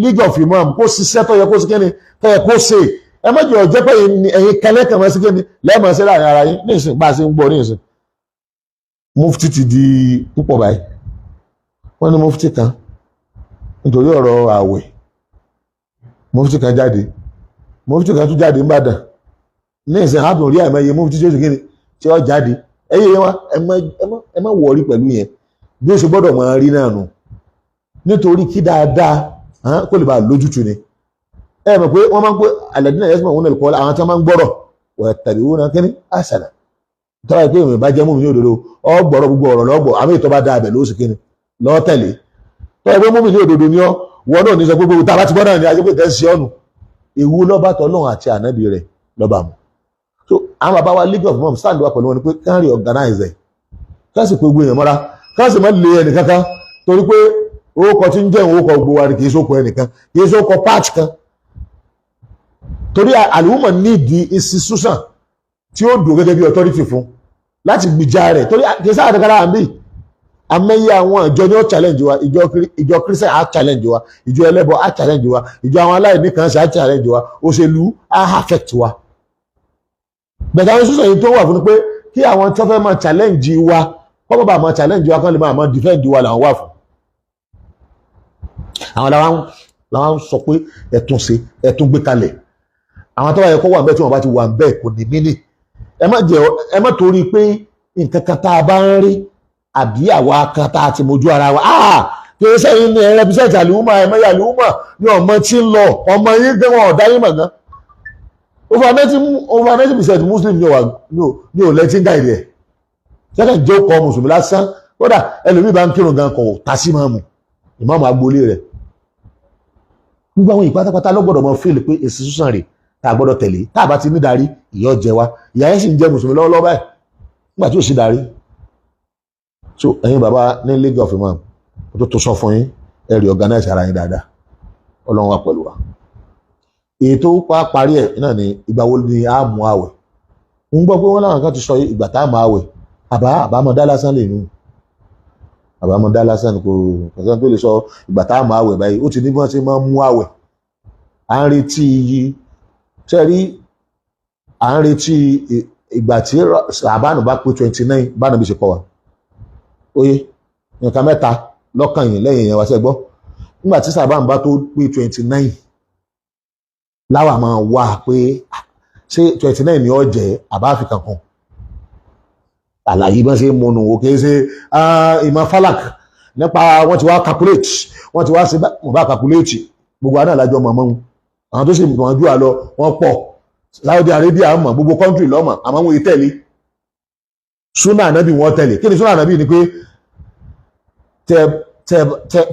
League of Imam kó ṣiṣẹ́ tó yẹ kó ṣe kíni tó yẹ kó ṣe ẹ má jẹ́ ọ̀jẹ́ pé ẹ̀yin kẹlẹ́kẹ̀ mọ́ sí kíni lẹ́ẹ̀mọ́ sí láàrin ara yín ní ìsìn bá a ṣe ń gbọ́ ní ìsìn mufti ti di púpọ̀ báyìí wọ́n ní mufti kan nítorí ọ̀rọ̀ ààwẹ̀ mufti kan jáde mufti kan tún jáde nìbàdàn ní ìsìn àtún rí àìmọye mufti tí ó sì kíni tí ó jáde ẹyẹ yẹn wá ẹ má wọrí pẹ̀lú yẹn bí ó ṣe gbọ́dọ̀ máa rí náà nù nítorí kí dáadáa kó lè bá lójútu ni ẹ mọ̀ pé wọ́n máa ń pé àlẹ́dínà yẹn sọ̀rọ̀ wọn lè kọ́ àwọn tí wọ́n máa ń gbọ́rọ̀ wọ́n tàbí wọn náà kíní àṣàlà tọ́wọ́ pé èmi bá jẹ́ mú mi ní òdodo ọ gbọ́rọ̀ gbogbo ọ̀rọ̀ lọ́gbọ̀ àmì ìtọ́ bá da abẹ̀ ló sì kíni lọ́ọ́ tẹ̀lé tọ́wọ́ pé mú mi ní òdodo ni ọ wọn náà ní sọ pé gbogbo tá a bá ti gbọ́ náà ni a ṣe pé tẹ́sí ọ̀nù ewu lọ́ba tọ́lọ́run àti ànábì rẹ̀ lọ́ba mu so àwọn bàbá wa League of Imam stand wa pẹ̀lú wọn ni pé kán rí organize ẹ̀ kán sì pé gbogbo èèyàn mọ́ra kán sì má lé ẹnìkankan torí pé orúkọ tí ń jẹ́ orúkọ gbogbo wa ni kì í sóko ẹnìkan kì í sóko patch kan torí àlùmọ̀ nídìí institution tí ó dùn gẹ́gẹ́ bí authority fún láti gbìjà rẹ̀ torí kì í sáà dẹ́kára àmì amẹ́yẹ àwọn ìjọ ni ó challenge wa ìjọ Christian á challenge wa ìjọ ẹlẹ́bọ á challenge wa ìjọ àwọn aláìní kan ṣe á challenge wa òṣèlú á affect wa bẹ̀tẹ̀ àwọn institution yìí tó wà fún pé kí àwọn tó fẹ́ máa challenge wa kọ́ bá máa challenge wa kán lè máa defend wa làwọn wà fún àwọn làwọn sọ pé ẹ̀tún gbé kalẹ̀ àwọn tó wà yẹ kó wà ń bẹ́ẹ̀ tí wọ́n bá ti wà ń bẹ́ẹ̀ kò ní mínì ẹ má torí pé nǹkan kan tá a bá ń rí àbí àwa kan tá a ti mojú ara wa kí ẹ sẹ́yìn ní represent àlùmọ̀ ẹ̀mọ́yà àlùmọ̀ ní ọmọ tí ń lọ ọmọ yín gbé wọn ọ̀dá yín mọ̀ gan over 90% muslim ní ò lẹ́tí ń gáìdì ẹ̀ sẹ́kẹ̀ jẹ́ ọkọ̀ mùsùlùmí lásán kódà ẹlòmíì bá ń kírun gan kọ̀ tá sí máàmù ìmáàmù agboolé rẹ̀ gbogbo àwọn ìpátápátá lọ́gbọ̀dọ̀ mọ fíìlì pé èsì sísàn rẹ̀ tá a gbọ́dọ̀ tẹ̀lé tá a bá ti ní darí ìyọ́ jẹ wa ìyá yẹn sì ń jẹ mùsùlùmí lọ́wọ́lọ́wọ́ báyìí nígbà tí ò sí darí so ẹ̀yin bàbá ní league of imam tó sọ fún yín ẹ̀rì organize ara yín dáadáa ọlọ́run wà pẹ̀lú wa èyí tó parí ẹ̀ náà ni ìgbà wo ni a mú àwẹ̀ ń gbọ́ pé wọ́n láwọn kan ti sọ ìgbà tá a mú àwẹ̀ àbámọ̀dá lásán lè nù àbámọ̀dá lásán kò kẹsàn tó lè sọ ìgbà tá a mú àwẹ̀ báyìí ó ti ní bí wọ́n ti máa mú àwẹ̀ à ń retí ìgbà tí àbánu bá pé 29 bánu bí ṣe kọ́ wa oye nǹkan mẹ́ta lọ́kàn yìí lẹ́yìn yẹn wá sẹ́ gbọ́ nígbà tí sàbánu bá tó pé 29 láwa máa wá pé ṣé 29 ni ó jẹ́ àbá áfíríkà kan àlàyé bá ṣe mọ̀nù òkè ṣe ìmọ̀ falak nípa wọ́n ti wá calculate wọ́n ti wá sí wọ́n bá calculate gbogbo àná àlájọ mọ̀mọ́ àwọn tó sì mọ̀ jù àlọ wọ́n pọ̀ Saudi Arabia mọ̀ gbogbo country lọ́mọ̀ àmọ́ wọ́n tẹ̀lé súnà ànábì wọ́n tẹ̀lé kí ni súnà ànábì ni pé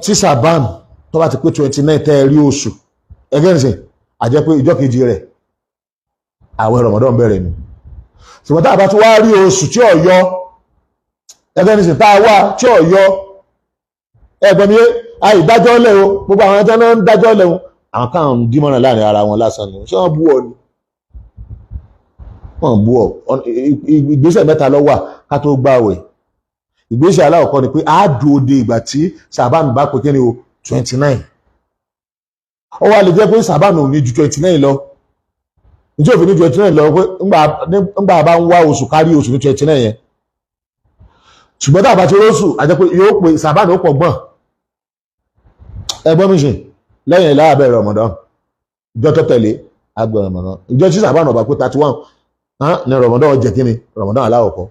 tí sàbán tó bá ti pé 29 tẹ́ rí oṣù ẹgbẹ́ nìsín àjẹ́ pé ìjọ́ kejì rẹ̀ àwẹ̀ Ramadan bẹ̀rẹ̀ ni ṣùgbọ́n tá a bá tún wá rí oṣù tí ó yọ ẹgbẹ́ nìsín tá a wá tí ó yọ ẹgbẹ́ mi àìdájọ́ lẹ̀ o gbogbo àwọn ẹjọ́ náà ń dájọ́ lẹ̀ o àwọn kan ń dímọ̀ràn láàrin ara wọn lásán ni ṣé wọ́n bú ọ ni wọ́n bú ọ ìgbésẹ̀ mẹ́ta ló wà ká tó gbààwẹ̀ ìgbésẹ̀ aláwọ̀kọ́ ni pé a dúró de ìgbà tí sàbánu bá pé kí ni o 29 ó wá lè jẹ́ pé sàbánu ò ní ju 29 lọ ìjọ òfin ní 29 lọ pé ńgbà bá ń wá oṣù kárí oṣù ní 29 yẹn ṣùgbọ́n tá a bá ti róṣù àjẹ́ pé yóò pé sàbánu ó pọ̀ gbọ́n ẹgbọ́n mi ṣe lẹ́yìn ìlà abẹ́ Ramadan ìjọ tó tẹ̀lé agbẹ̀ Ramadan ìjọ tí sàbánu ọba pé 31 ní Ramadan ọjẹ́ kí ni Ramadan aláwọ̀kọ́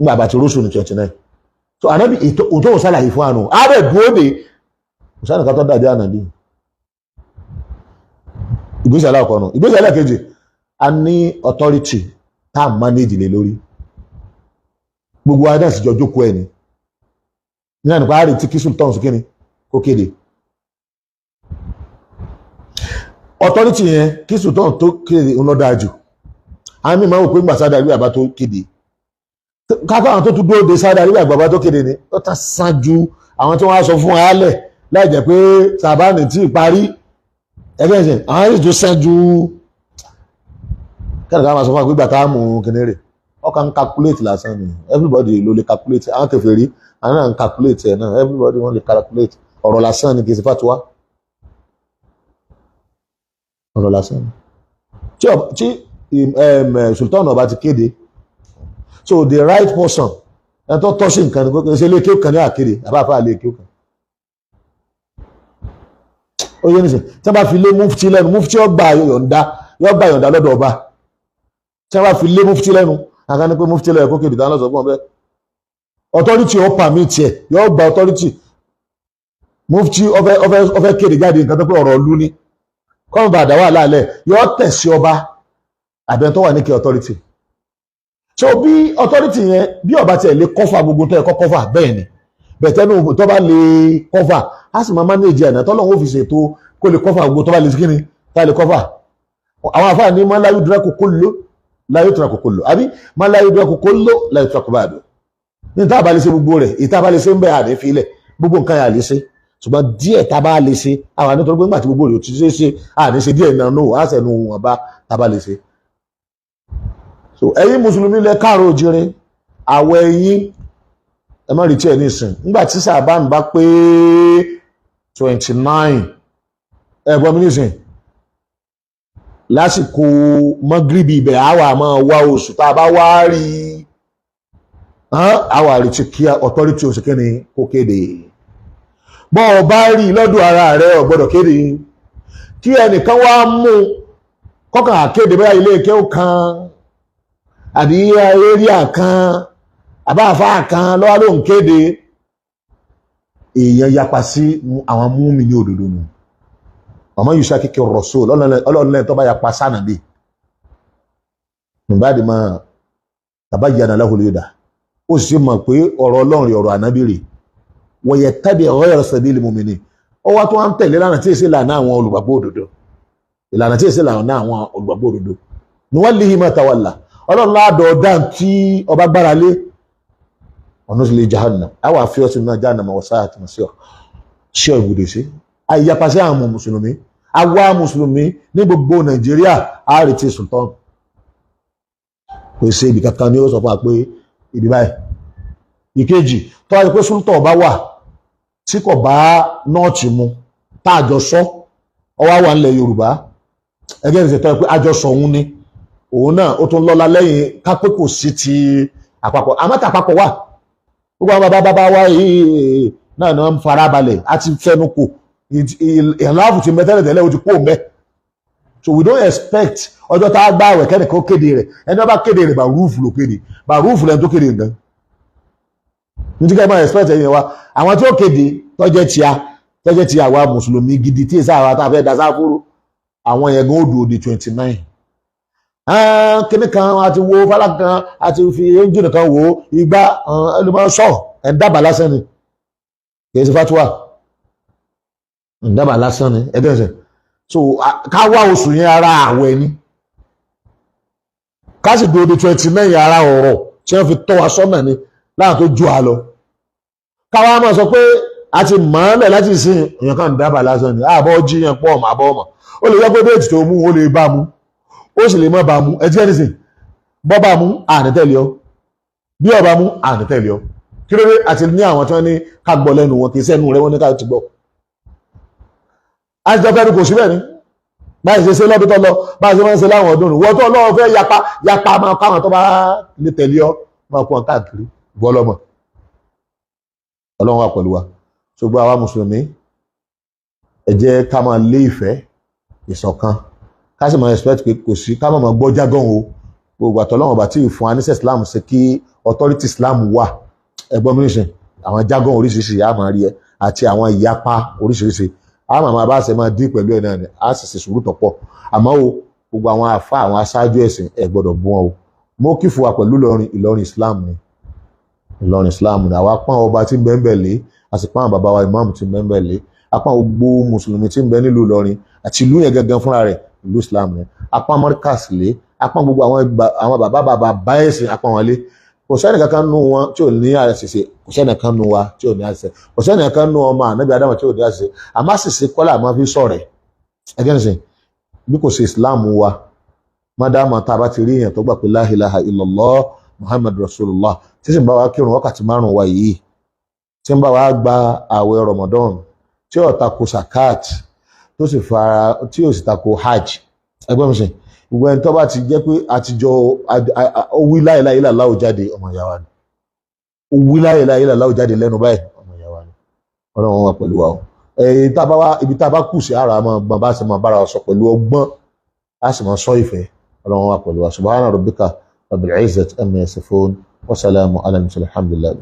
ńgbà bá ti róṣù ní 29 so ànábì òtó ò sálàyé fún àánú ààrẹ dúró de òsánì kan tó dàdé ànàbí ìgbésẹ̀ aláwọ̀kọ́ nù ìgbésẹ̀ ẹlẹ́kejì a ní authority tá à ń manage lé lórí gbogbo adá sì jọ jókòó ẹ̀ ní nínú ànípa àárẹ̀ tí kí sultan kí ni kó kéde authority yẹn kí sultan tó kéde ń lọ dáa jù àmì máa ń wò pé ńgbà sáadà rí àbá tó kéde kákọ́ àwọn tó tún dúró de sáadà rí àgbàbá tó kéde ni ó ta sàn ju àwọn tí wọ́n á sọ fún ayálẹ̀ láì jẹ́ pé sàbáàní tí ì parí ẹgbẹ́ ìsìn àwọn èsì tó sẹ́jú kẹ́lẹ̀ ká máa sọ fún àgbégbà tá a mú kìnìún ọkàn calculate lásán ni everybody ló lè calculate àwọn kèfèrí àwọn náà ń calculate ẹ̀ náà everybody wọ́n lè calculate ọ̀rọ̀ lásán ni kì í ṣe fàtúwá ọ̀rọ̀ lásán ni tí sultan ọba ti kéde so the right person ẹni tó tọ́ sí nǹkan ní ṣe léèké kan ní àkéde àbáfà léèké kan ó yé nìsín tí wọ́n bá fi lé mufti lẹ́nu mufti ọgbà yọ̀ǹda lọ́dọ̀ ọba tí wọ́n bá fi lé mufti lẹ́nu àká ní pé mufti lẹ́nu kó kéde tán lọ́sọ̀ fún ọbẹ̀ authority ó permit ẹ̀ yóò gba authority mufti ọfẹ́ kéde jáde nǹkan tó pé ọ̀rọ̀ ọlú ní kọ́mọ̀ bá àdáwà láàlẹ̀ yóò tẹ̀ sí ọba àbẹ̀ tó wà ní kí authority so bí authority yẹn bí ọba tiẹ̀ lè kọ́fà gbogbo tó yẹ kọ́ kọ́fà bẹ́ẹ̀ ni bẹ̀tẹ́nu tó bá lè kọ́fà á sì máa manage ẹ̀nà tọ́lọ́wọ́ fi ṣètò kó lè kọ́fà gbogbo tó bá lè sí kíni tá lè kọ́fà àwọn àfáà ní máa láyé dúró kókó ló láyé tó ra kókó lò àbí máa láyé dúró kókó ló láyé tó ra kókó báyìí ní tá a bá lè ṣe gbogbo rẹ̀ ìta bá lè ṣe ń bẹ́ àdé fi ilẹ̀ gbogbo nǹkan yà lè ṣe ṣùgbọ́n díẹ̀ tá a bá lè ṣe àwọn nítorí pé nígbà tí gbogbo rẹ̀ ò ti ṣe àdé ṣe díẹ̀ náà nù á sẹ̀nu wọn bá tá a bá lè ṣe. so ẹ̀yin mùsùlùmí lẹ káàró òjìrè àwọ̀ ẹ̀yin ẹ má rí tí ẹ ní ìsìn nígbà tí sàbáàn bá pé 29 ẹgbọ́n mi ní ìsìn lásìkò mọ́gíríbì ibẹ̀ àwà máa wá oṣù tá a bá wá rí àwà rí tí kí authority oṣù kí ni kó kéde bọ́ ọ bá rí lọ́dọ̀ ara rẹ̀ ò gbọ́dọ̀ kéde kí ẹnìkan wá mú kọ́kàn àkéde bóyá ilé ìkẹ́ kan àbí area kan àbáfà kan lọ́wọ́ ló ń kéde èèyàn yapa sí àwọn múmi ní òdodo nù ọmọ yìí ṣàkíkẹ rasul ọlọ́run lẹ́yìn tó bá yapa sánàbí nígbàdí máa tabayyana lahul huda ó sì mọ̀ pé ọ̀rọ̀ ọlọ́run rí ọ̀rọ̀ ànábì rí wa yattabi ghayra sabili mu'minin ó wá tó wá ń tẹ̀lé lánàá tí èsì lànà àwọn olùgbàgbọ́ òdodo ìlànà tí èsì lànà àwọn olùgbàgbọ́ òdodo nuwallihi ma tawalla ọlọ́run ládọ̀ dáa tí ọba gbára lé ọ̀nà sílé jahannam àwọn àfihàn náà jahannam wa sa'at masir ṣe ìbùdó sí àyíyapa sí àwọn mùsùlùmí àwa mùsùlùmí ní gbogbo nàìjíríà àrètí sultan kò sí ibi kankan ní ó sọ fún wa pé ibi báyìí ìkejì tó wáyé pé sultan bá wà tí kò bá nọ́ọ̀tì mu tá àjọ sọ ọwá wà nílẹ̀ yorùbá ẹgbẹ́ ìṣẹ̀tọ́ pé àjọ sọ òun ni òun náà ó tún lọ́lá lẹ́yìn kápẹ́ kò sí ti àpapọ̀ àmọ́tà àpapọ̀ wà gbogbo àwọn bàbá wa yìí náà ni wọ́n fara balẹ̀ àti fẹnu kò ìlànà ti mẹ́tẹ́lẹ̀ tẹ́lẹ̀ ó ti kó mẹ́ so we don't expect ọjọ́ tá a gbá àwẹ̀ kẹ́nìkan ó kéde rẹ̀ ẹni wọ́n bá kéde rẹ̀ bàrúùfù ló kéde bàrúùfù lẹ́nu tó kéde nǹkan ní tí kẹ́kọ̀ọ́ expect ẹ̀yìn wa àwọn tí ó kéde tọ́jẹ́ ti àwa mùsùlùmí gidi tí èsà àwa tá a fẹ́ da sáfúrú àwọn yẹn gan ó dùn di 29 kíní kan àti wo fálá kan àti fi ẹ́ńjìnì kan wo igba ẹlòmọ́ sọ ẹ̀ńdàbà lásán ni kìí ṣe fatuwa ẹ̀ńdàbà lásán ni ẹ̀dẹ́sẹ̀ so ká wá oṣù yẹn ara àwẹ̀ ni ká sì dúró di 29 ara ọ̀rọ̀ tí wọ́n fi tọ́ wa sọ́nà ni láwọn tó ju àlọ́ káwa máa sọ pé a ti mọ̀ọ́lẹ̀ láti sin èèyàn kan dábà lásán ni àbọ̀ jíyàn pọ̀ ọmọ àbọ̀ ọmọ ó lè yẹ pé déètì tó mú ó lè bá mú ó sì lè mọ́ bá mú ẹtí ẹni sìn bọ́ bá mú ànítẹ̀lẹ́ ọ bí ọba mú ànítẹ̀lẹ́ ọ kí ló dé àti ní àwọn tí wọ́n ní ká gbọ́ lẹ́nu wọn kì í sẹ́nu rẹ̀ wọ́n ní ká ti gbọ́ a ti jọ fẹ́ẹ́ kò sí bẹ́ẹ̀ ni báyìí ṣe ṣe lọ́dún tó lọ báyìí ṣe máa ń ṣe láwọn ọdún wọ́n tó lọ́wọ́ fẹ́ yapa máa káwọn tó bá lè tẹ̀lé ọ máa kó wọn káàkiri bọ́lọ́mọ̀ ọlọ́run wà pẹ̀lú wa ṣùgbọ́n àwa mùsùlùmí ẹ jẹ́ ká máa lé ìfẹ́ ìṣọ̀kan ká sì máa respect pé kò sí ká máa gbọ́ jágán o gbogbo àtọ́lọ́wọ̀n bá tí ì fún anísẹ̀ islam ṣe kí authority islam wà ẹgbọ́n mínísìn àwọn jágán oríṣiríṣi a máa rí ẹ àti àwọn ìyapa oríṣiríṣi a máa bá ṣe máa dín pẹ̀lú ẹ̀ náà ni a sì ṣe sùúrù tọ̀pọ̀ àmọ́ o gbogbo àwọn àfa àwọn aṣáájú ẹ̀sìn ẹ̀ gbọ́dọ̀ bú wọn o mo kí fún wa pẹ̀lú Ìlọrin islam ni Ìlọrin islam ni àwa pọ́n ọba tí ń bẹ ń bẹ̀ lé a sì pọ́n bàbá wa imam tí ń bẹ ń bẹ̀ lé apá gbogbo mùsùlùmí tí ń bẹ nílùú Ìlọrin àti ìlú yẹn gangan fúnra rẹ̀ ìlú islam ni apá mọ́ríkàs lé apá gbogbo àwọn bàbá ẹ̀sìn apá wọn lé kò sẹ́ni kankan nù wọn tí ò ní àṣìṣe kò sẹ́ni kankan nù wa tí ò ní àṣìṣe kò sẹ́ni kankan nù ọmọ ànábì Ádámù tí ò ní àṣìṣe àmọ́ àṣìṣe kọ́lá àmọ́ fi sọ̀rẹ̀ ẹgẹ́ nìsín bí kò ṣe islam wa mádàmá tá a bá ti rí èèyàn tó gbà pé la ilaha illallah muhammad rasulullah tí sì ń bá wa kírun wákàtí márùn-ún wa yìí tí ń bá wa gba ààwẹ̀ ramadan tí ò tako sakat tó sì tako hajj ẹgbẹ́ mi sìn gbogbo ẹni tó bá ti jẹ́ pé àtijọ́ owí la ilaha illallah jáde ọmọ ìyá wa ni owí la ilaha illallah jáde lẹ́nu báyìí ọmọ ìyá wa ni ọlọ́run wà pẹ̀lú wa o ibi tá a bá kù sí ara máa bá ṣe máa bára sọ pẹ̀lú ọgbọ́n a sì máa sọ ìfẹ́ ọlọ́run wà pẹ̀lú wa subhana rabbika rabbil izzati amma yasifun wa salamun ala al-mursalin alhamdulillah.